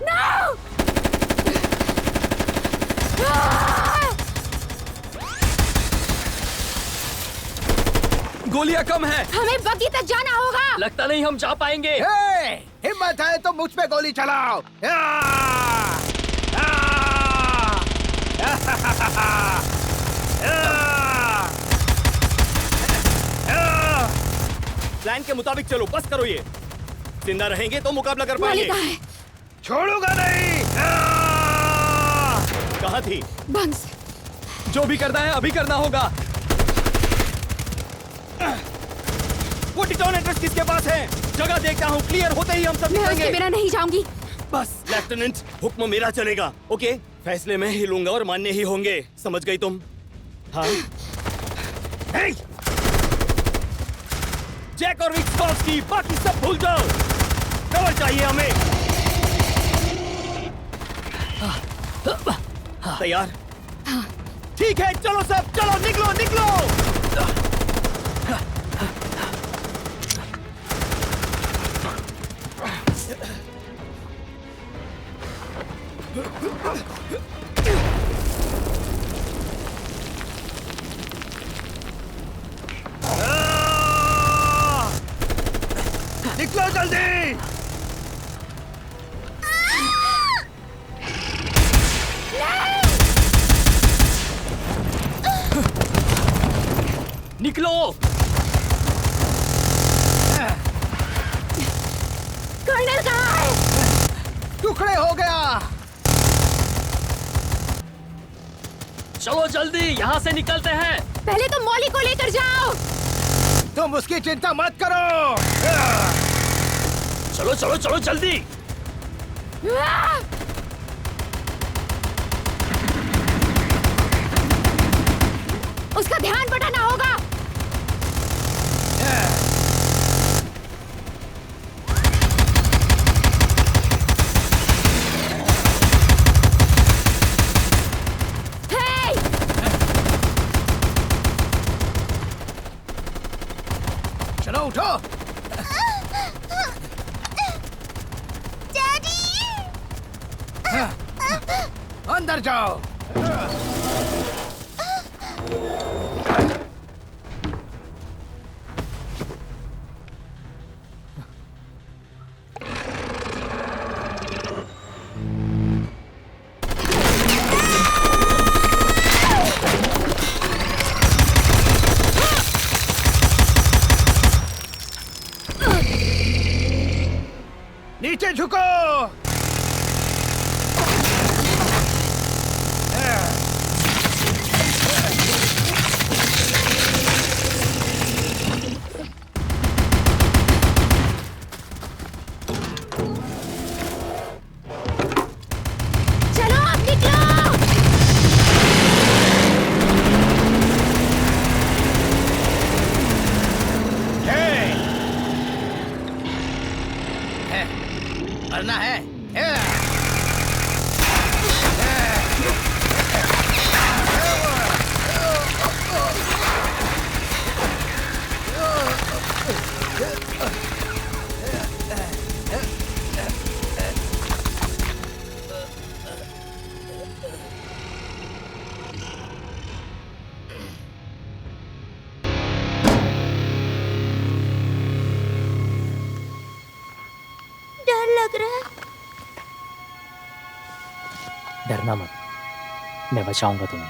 गोलियां कम है। हमें बग्गी तक जाना होगा। लगता नहीं हम जा पाएंगे। हिम्मत है तो मुझ पे गोली चलाओ। प्लान के मुताबिक चलो, बस करो ये। जिंदा रहेंगे तो मुकाबला कर पाएंगे। कहाँ है? छोड़ूंगा नहीं। कहाँ थी? बंस। जो भी करना है अभी करना होगा। वो डिटोनेटर्स किसके पास है? जगह देखता हूँ, क्लियर होते ही हम सब मैं उसके निकलेंगे। बिना नहीं जाऊंगी। बस लेफ्टिनेंट, हुक्म मेरा चलेगा। ओके, फैसले मैं ही लूंगा और मानने ही होंगे। समझ गई तुम? हाँ। हे! जैक और विक्सकॉव्स्की, बाकी सब भूल जाओ। कवर चाहिए हमें। तैयार? ठीक है, चलो सब, चलो निकलो निकलो। निकलो जल्दी। निकलो। कर्नल कहाँ है? टुकड़े हो गया। चलो जल्दी, यहाँ से निकलते हैं। पहले तो मॉली को लेकर जाओ। तुम उसकी चिंता मत करो। चलो चलो चलो जल्दी। उसका ध्यान बटाना होगा। हे! चलो उठो। अंदर जाओ। नीचे झुको। चलो अब निकलो। मरना है। डर लग रहा है। डरना मत, मैं बचाऊंगा तुम्हें।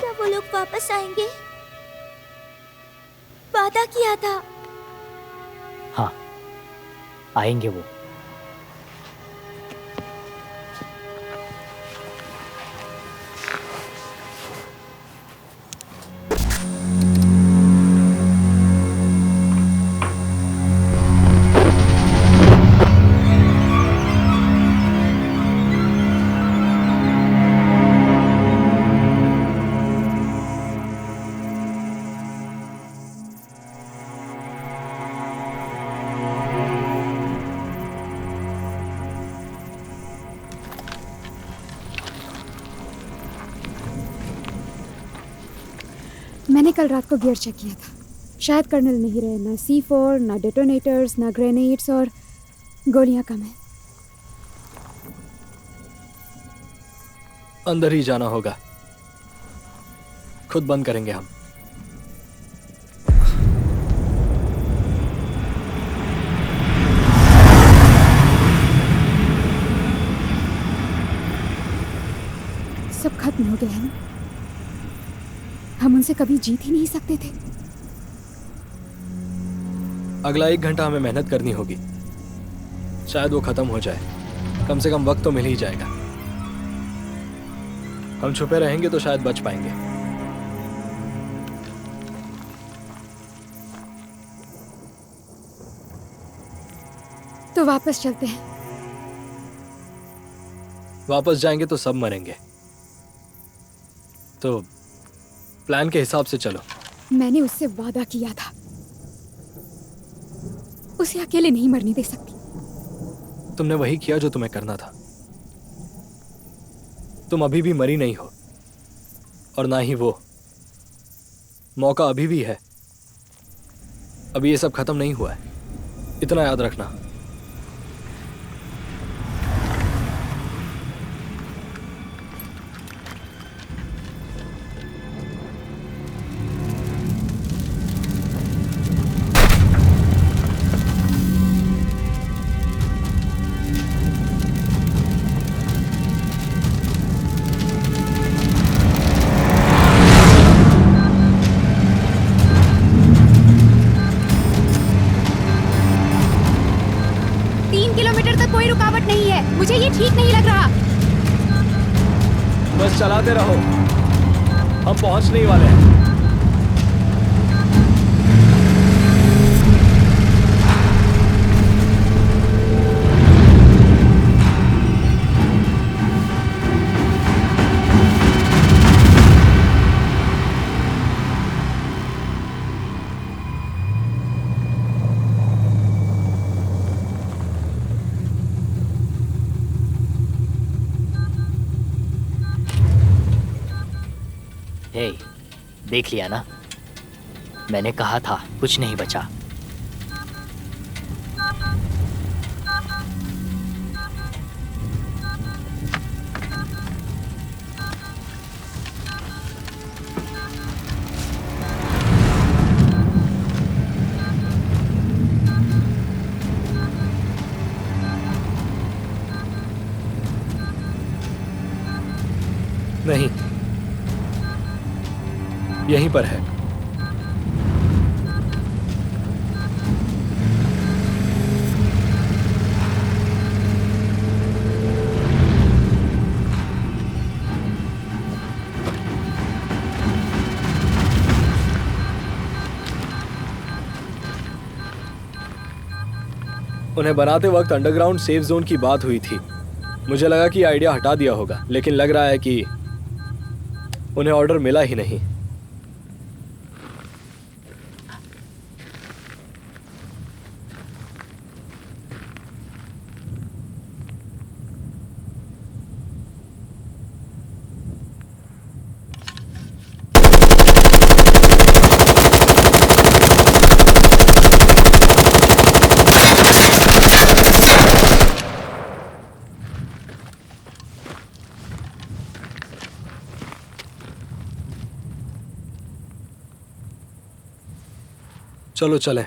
क्या वो लोग वापस आएंगे? वादा किया था। हाँ, आएंगे वो। मैंने कल रात को गियर चेक किया था। शायद कर्नल नहीं रहे। ना C4, ना डेटोनेटर्स, ना ग्रेनेड्स और गोलियां कम हैं। अंदर ही जाना होगा। खुद बंद करेंगे हम। सब खत्म हो गया है ना? हम उनसे कभी जीत ही नहीं सकते थे। अगला 1 घंटा हमें मेहनत करनी होगी। शायद वो खत्म हो जाए। कम से कम वक्त तो मिल ही जाएगा। हम छुपे रहेंगे तो शायद बच पाएंगे। तो वापस चलते हैं। वापस जाएंगे तो सब मरेंगे। तो प्लान के हिसाब से चलो। मैंने उससे वादा किया था, उसे अकेले नहीं मरने दे सकती। तुमने वही किया जो तुम्हें करना था। तुम अभी भी मरी नहीं हो और ना ही वो। मौका अभी भी है। अभी ये सब खत्म नहीं हुआ है, इतना याद रखना। मुझे ये ठीक नहीं लग रहा। बस चलाते रहो, हम पहुंचने ही वाले हैं। हे, देख लिया ना, मैंने कहा था कुछ नहीं बचा। यहीं पर है। उन्हें बनाते वक्त अंडरग्राउंड सेफ जोन की बात हुई थी। मुझे लगा कि आइडिया हटा दिया होगा, लेकिन लग रहा है कि उन्हें ऑर्डर मिला ही नहीं। चलो चलें।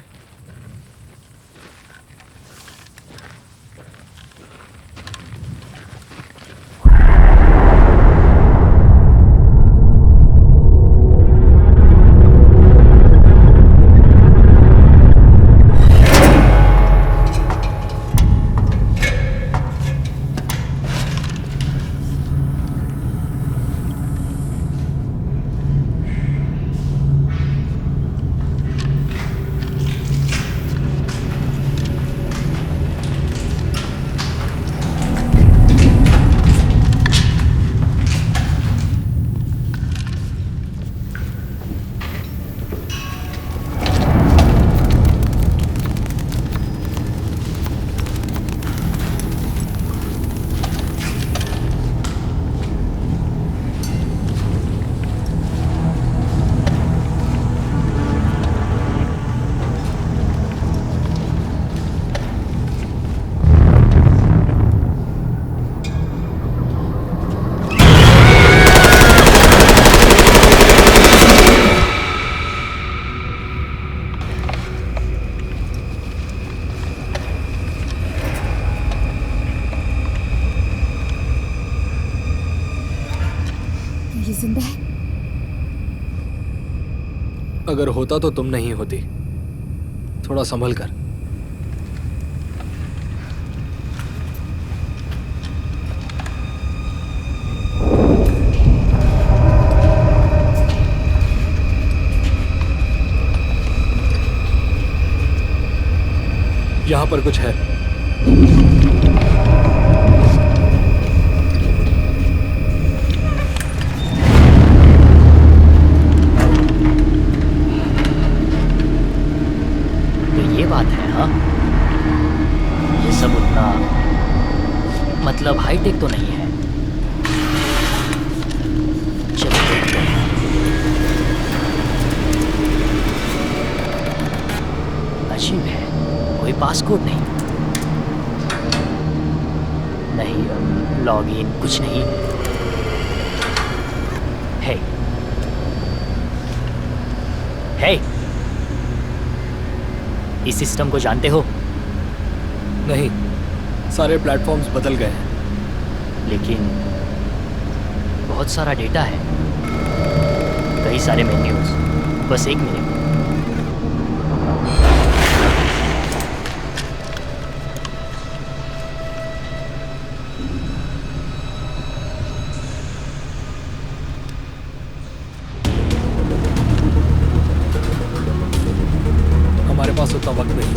ये जिंदा है? अगर होता तो तुम नहीं होती। थोड़ा संभल कर। यहां पर कुछ है। मतलब हाईटेक तो नहीं है। चलो देखते हैं। अजीब है, कोई पासकोड नहीं, लॉगिन कुछ नहीं। हे, इस सिस्टम को जानते हो? नहीं, सारे प्लेटफॉर्म्स बदल गए हैं। लेकिन बहुत सारा डेटा है, कई सारे मेन्यूज। बस एक मिनट। हमारे पास उतना वक्त नहीं है।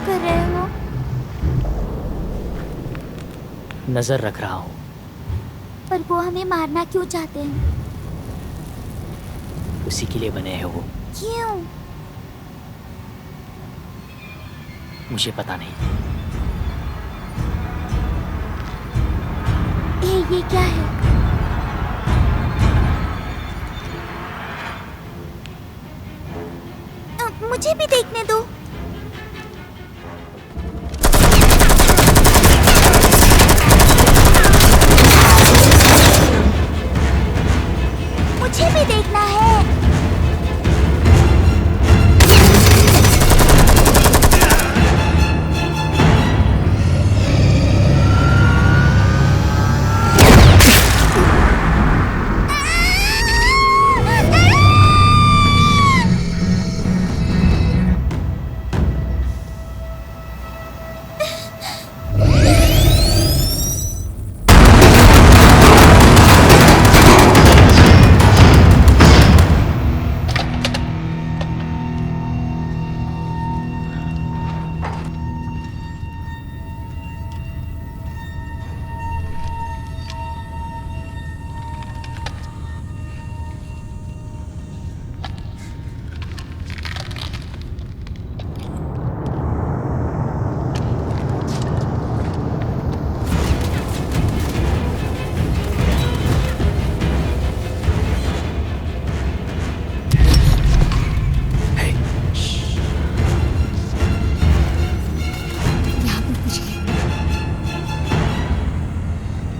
कर रहे हो? नजर रख रहा हूँ। पर वो हमें मारना क्यों चाहते हैं? उसी के लिए बने हैं वो। क्यों? मुझे पता नहीं। ये क्या है? मुझे भी देखने दो। मुझे भी देखना है।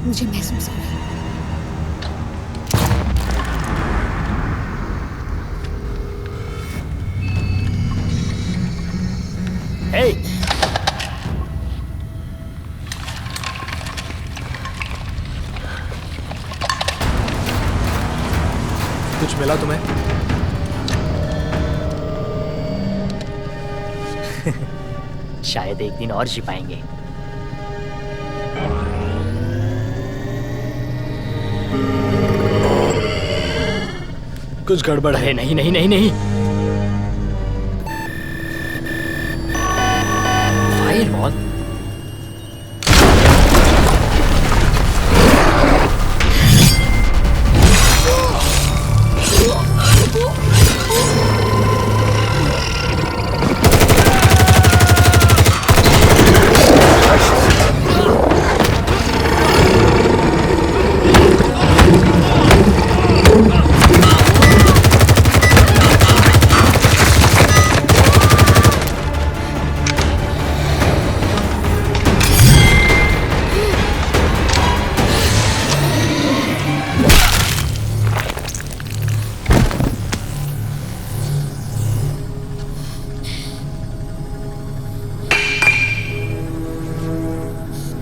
मुझे महसूस हो रहा है। Hey! कुछ मिला तुम्हें? शायद एक दिन और छिपाएंगे। कुछ गड़बड़ है। नहीं नहीं नहीं नहीं। फायरवॉल।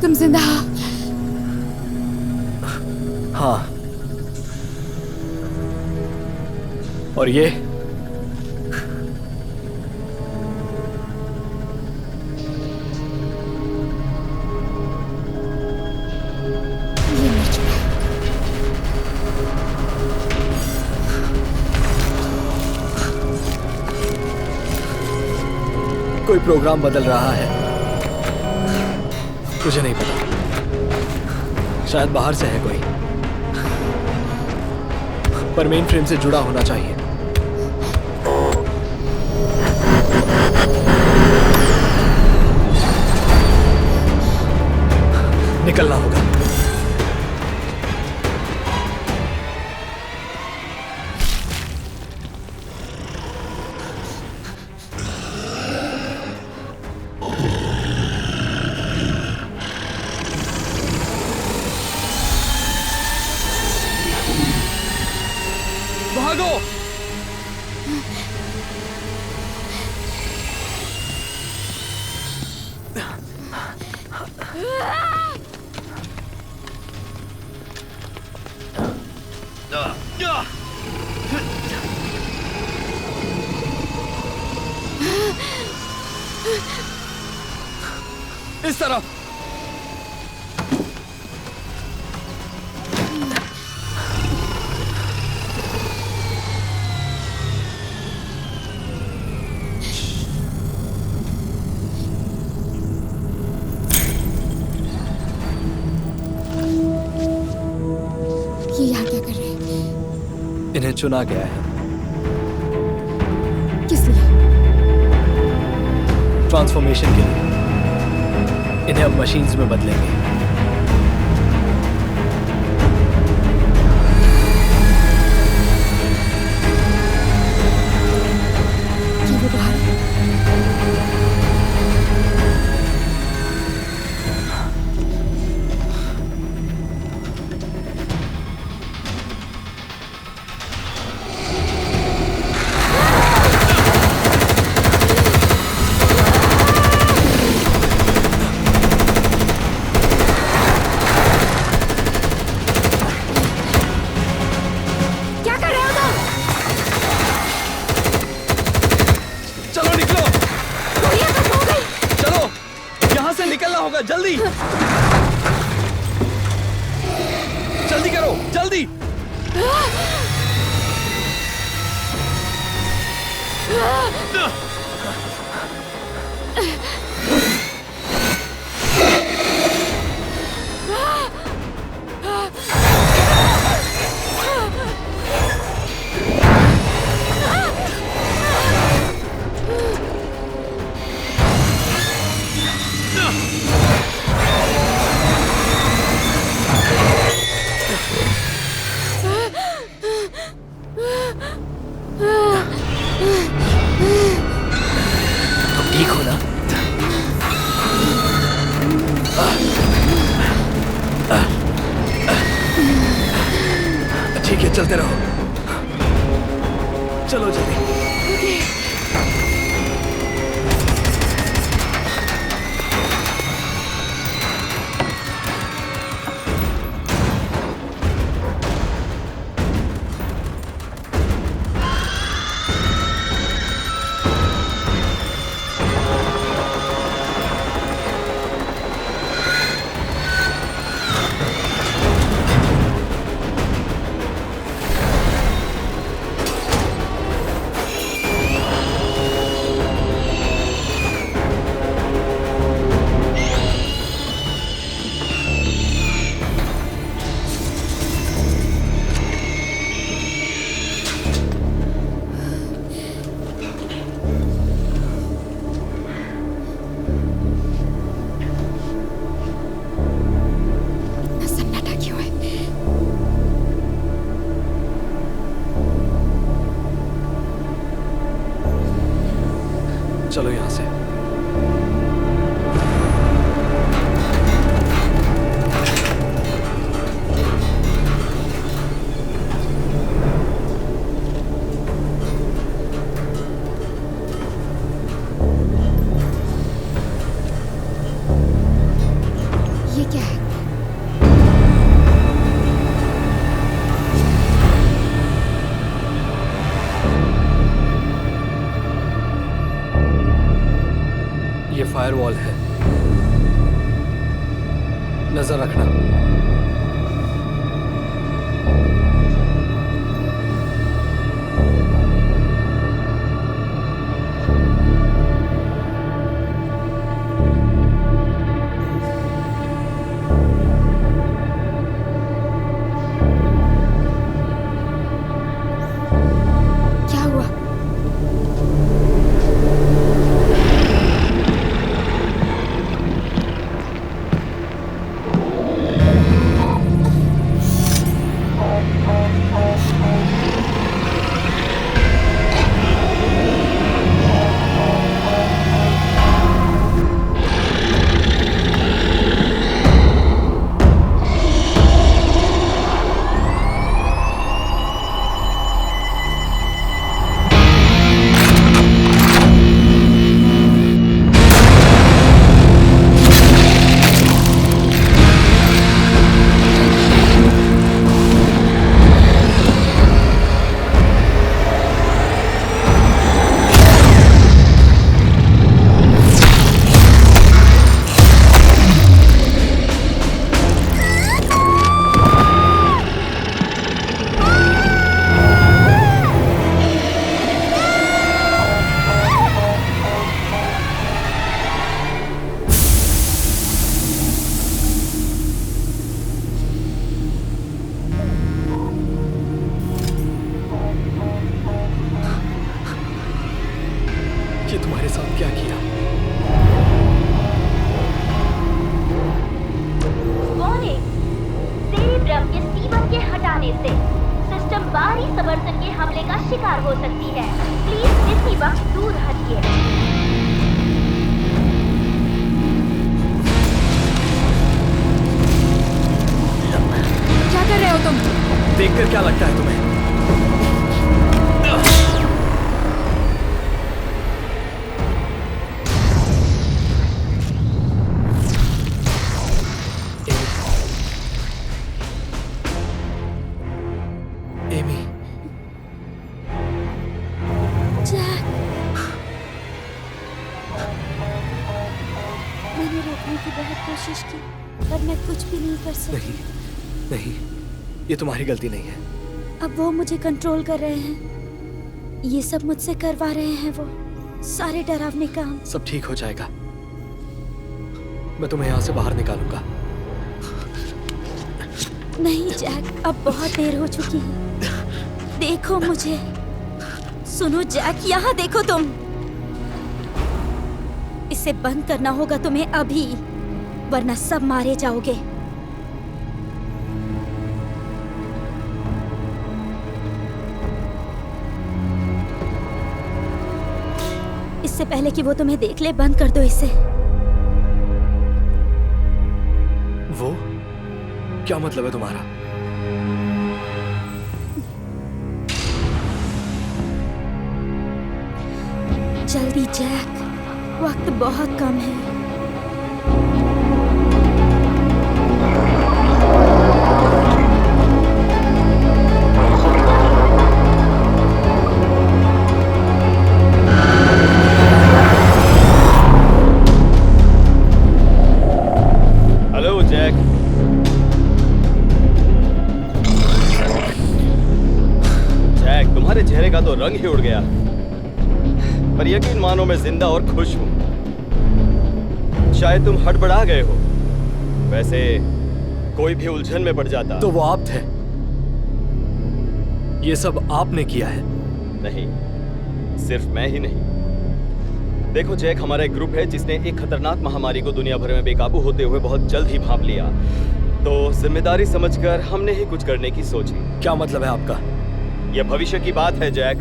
तुम जिंदा हो? हाँ। और ये मर चुका है। कोई प्रोग्राम बदल रहा है। मुझे नहीं पता, शायद बाहर से है कोई, पर मेन फ्रेम से जुड़ा होना चाहिए। निकलना होगा। भागो! इस तरफ। चुना गया है। किस लिए? ट्रांसफॉर्मेशन के लिए। इन्हें अब मशीन्स में बदलेंगे। कि वो बाहर है? क्या कर रहे हो तुम? चलो निकलो, गोलियां तो हो गई। चलो, यहाँ से निकलना होगा, जल्दी जल्दी करो, जल्दी। तुम ठीक हो ना? ठीक है, चलते रहो, चलो जल्दी। इतना सन्नाटा क्यों है? चलो यहाँ से। ये क्या है? ये फायरवॉल है, नजर रखना। क्या हुआ? होने से सिस्टम बाहरी समर्थन के हमले का शिकार हो सकती है। प्लीज इसी वक्त दूर हटिए। क्या कर रहे हो तुम? देखकर क्या लगता है तुम्हें? एमी, जैक, मैंने रोकने की बहुत कोशिश की पर मैं कुछ भी नहीं कर सकती। नहीं, ये तुम्हारी गलती नहीं है। अब वो मुझे कंट्रोल कर रहे हैं, ये सब मुझसे करवा रहे हैं वो सारे डरावने काम। सब ठीक हो जाएगा, मैं तुम्हें यहाँ से बाहर निकालूंगा। नहीं जैक, अब बहुत देर हो चुकी है। देखो मुझे, सुनो जैक, यहाँ देखो तुम। इसे बंद करना होगा तुम्हें अभी, वरना सब मारे जाओगे। इससे पहले कि वो तुम्हें देख ले, बंद कर दो इसे। वो क्या मतलब है तुम्हारा? जल्दी जैक, वक्त बहुत कम है। Hello Jack. जैक, तुम्हारे चेहरे का तो रंग ही उड़ गया, पर यकीन मानो मैं जिंदा और खुश हूं। शायद तुम हड़बड़ा गए हो, वैसे कोई भी उलझन में पड़ जाता। तो वो आप थे? ये सब आपने किया है? नहीं, सिर्फ मैं ही नहीं। देखो जैक, हमारा एक ग्रुप है जिसने एक खतरनाक महामारी को दुनिया भर में बेकाबू होते हुए बहुत जल्द ही भांप लिया। तो जिम्मेदारी समझकर हमने ही कुछ करने की सोची। क्या मतलब है आपका? यह भविष्य की बात है जैक।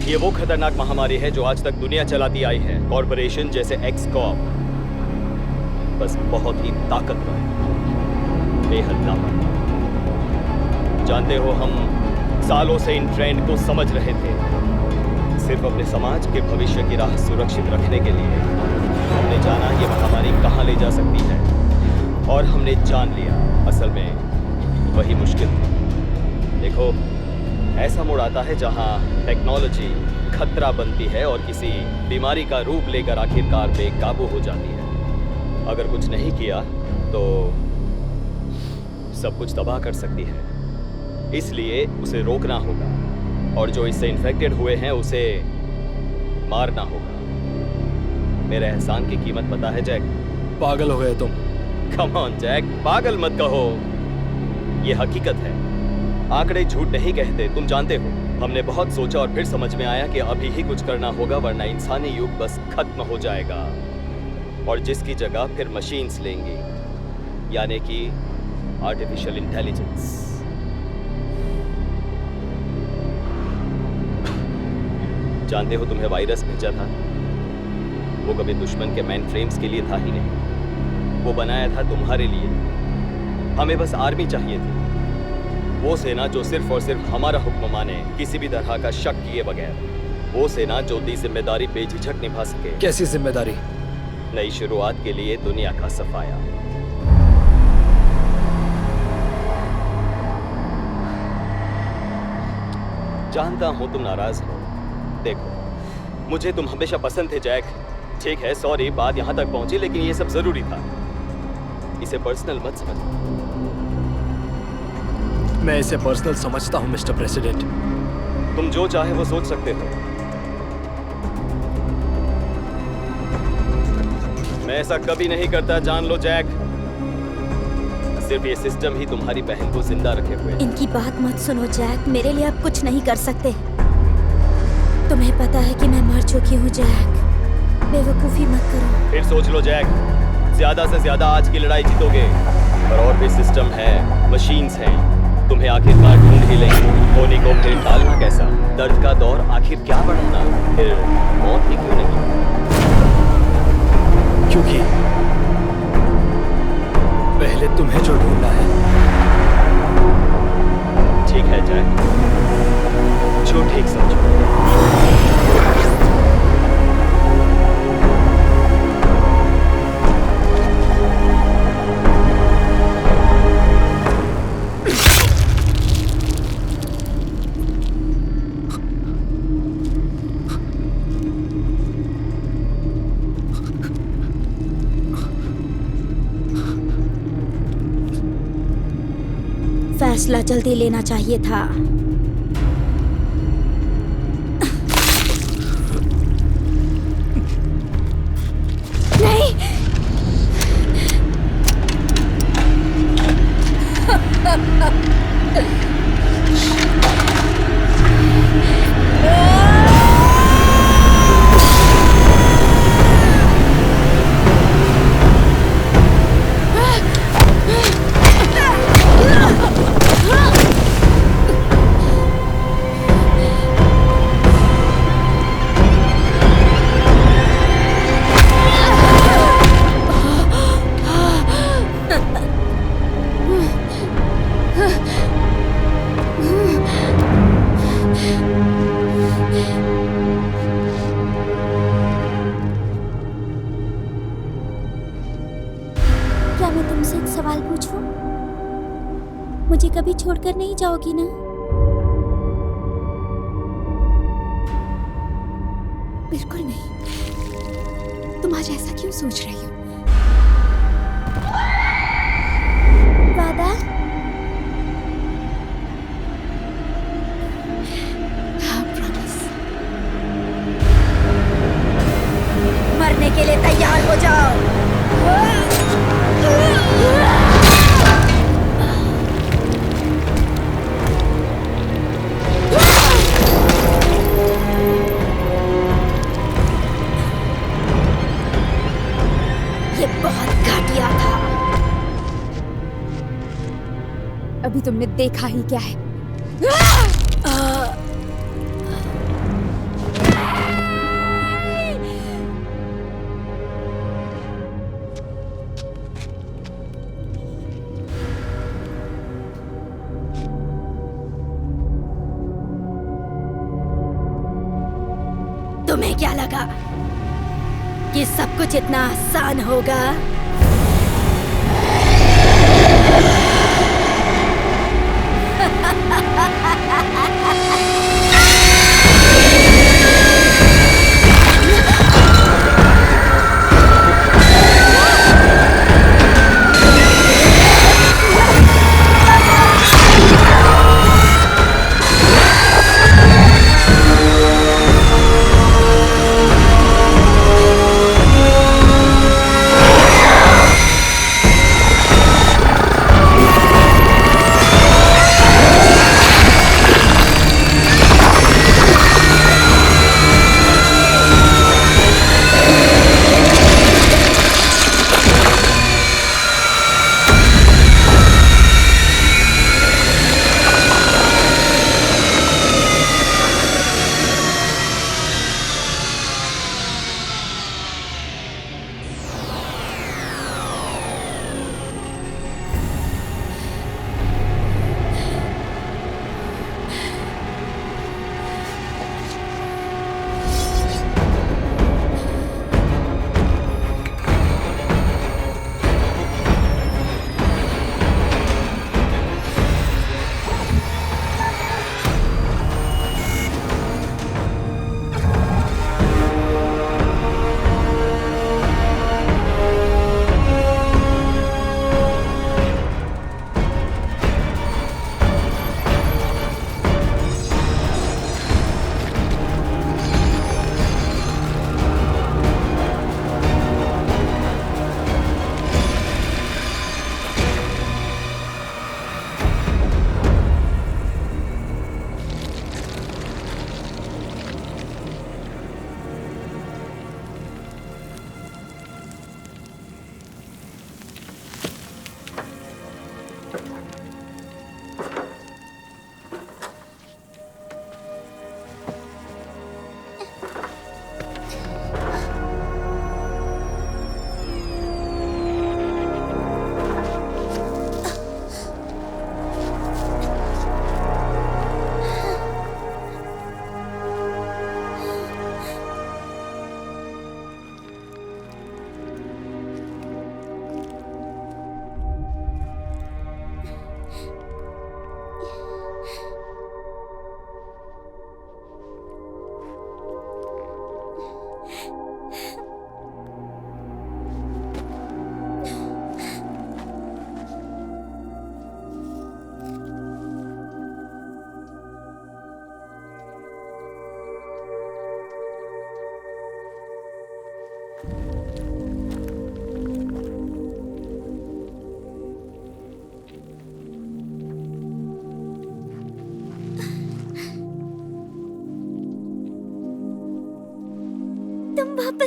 ये वो खतरनाक महामारी है जो आज तक दुनिया चलाती आई है। कॉर्पोरेशन जैसे एक्सकॉर्प, बस बहुत ही ताकतवर, बेहद लापरवाह। जानते हो, हम सालों से इन ट्रेंड को समझ रहे थे, सिर्फ अपने समाज के भविष्य की राह सुरक्षित रखने के लिए। हमने जाना ये महामारी कहाँ ले जा सकती है, और हमने जान लिया। असल में वही मुश्किल थी। देखो, ऐसा मोड़ आता है जहां टेक्नोलॉजी खतरा बनती है और किसी बीमारी का रूप लेकर आखिरकार बेकाबू हो जाती है। अगर कुछ नहीं किया तो सब कुछ तबाह कर सकती है। इसलिए उसे रोकना होगा, और जो इससे इन्फेक्टेड हुए हैं उसे मारना होगा। मेरे एहसान की कीमत पता है जैक? पागल हो गए तुम? कम ऑन जैक, पागल मत कहो, ये हकीकत है। आंकड़े झूठ नहीं कहते, तुम जानते हो। हमने बहुत सोचा और फिर समझ में आया कि अभी ही कुछ करना होगा, वरना इंसानी युग बस खत्म हो जाएगा, और जिसकी जगह फिर मशीन्स लेंगी, यानी कि आर्टिफिशियल इंटेलिजेंस। जानते हो, तुम्हें वायरस भेजा था, वो कभी दुश्मन के मेन फ्रेम्स के लिए था ही नहीं, वो बनाया था तुम्हारे लिए। हमें बस आर्मी चाहिए थी, वो सेना जो सिर्फ और सिर्फ हमारा हुक्म माने, किसी भी तरह का शक किए बगैर। वो सेना जो दी जिम्मेदारी बेझिझक निभा सके। कैसी जिम्मेदारी? नई शुरुआत के लिए दुनिया का सफाया। जानता हूं तुम नाराज हो। देखो, मुझे तुम हमेशा पसंद थे जैक। ठीक है, सॉरी बात यहां तक पहुंची, लेकिन ये सब जरूरी था। इसे पर्सनल मत समझो। मैं इसे पर्सनल समझता हूं मिस्टर प्रेसिडेंट। तुम जो चाहे वो सोच सकते हो, मैं ऐसा कभी नहीं करता, जान लो जैक। सिर्फ ये सिस्टम ही तुम्हारी बहन को जिंदा रखे हुए। इनकी बात मत सुनो जैक, मेरे लिए आप कुछ नहीं कर सकते। तुम्हें पता है कि मैं मर चुकी हूँ जैक, बेवकूफी मत करो। फिर सोच लो जैक, ज्यादा से ज्यादा आज की लड़ाई जीतोगे, पर और भी सिस्टम है, मशीन्स हैं, तुम्हें आखिरकार ढूंढ ही लेंगे। होने को फिर टालना कैसा? दर्द का दौर आखिर क्या बढ़ाना? फिर मौत ही क्यों नहीं? क्योंकि पहले तुम्हें जो ढूंढना है। ठीक है जैक, जो ठीक समझो। फैसला जल्दी लेना चाहिए था। नहीं, क्या मैं तुमसे एक सवाल पूछूं? मुझे कभी छोड़कर नहीं जाओगी ना? बिल्कुल नहीं। तुम आज ऐसा क्यों सोच रही हो? वादा? हाँ, प्रॉमिस। मरने के लिए तैयार हो जाओ। ये बहुत घटिया था। अभी तुमने देखा ही क्या है। तुम्हें क्या लगा कि सब कुछ इतना आसान होगा?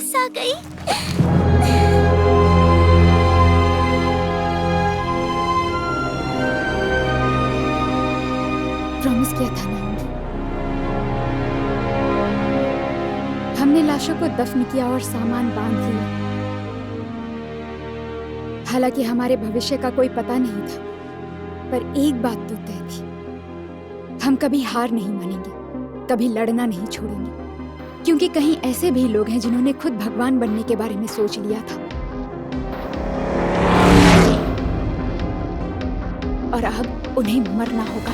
वापस आ गई। प्रॉमिस किया था ना आऊंगी। हमने लाशों को दफन किया और सामान बांध लिया। हालांकि हमारे भविष्य का कोई पता नहीं था, पर एक बात तो तय थी, हम कभी हार नहीं मानेंगे, कभी लड़ना नहीं छोड़ेंगे, क्योंकि कहीं ऐसे भी लोग हैं जिन्होंने खुद भगवान बनने के बारे में सोच लिया था और अब उन्हें मरना होगा।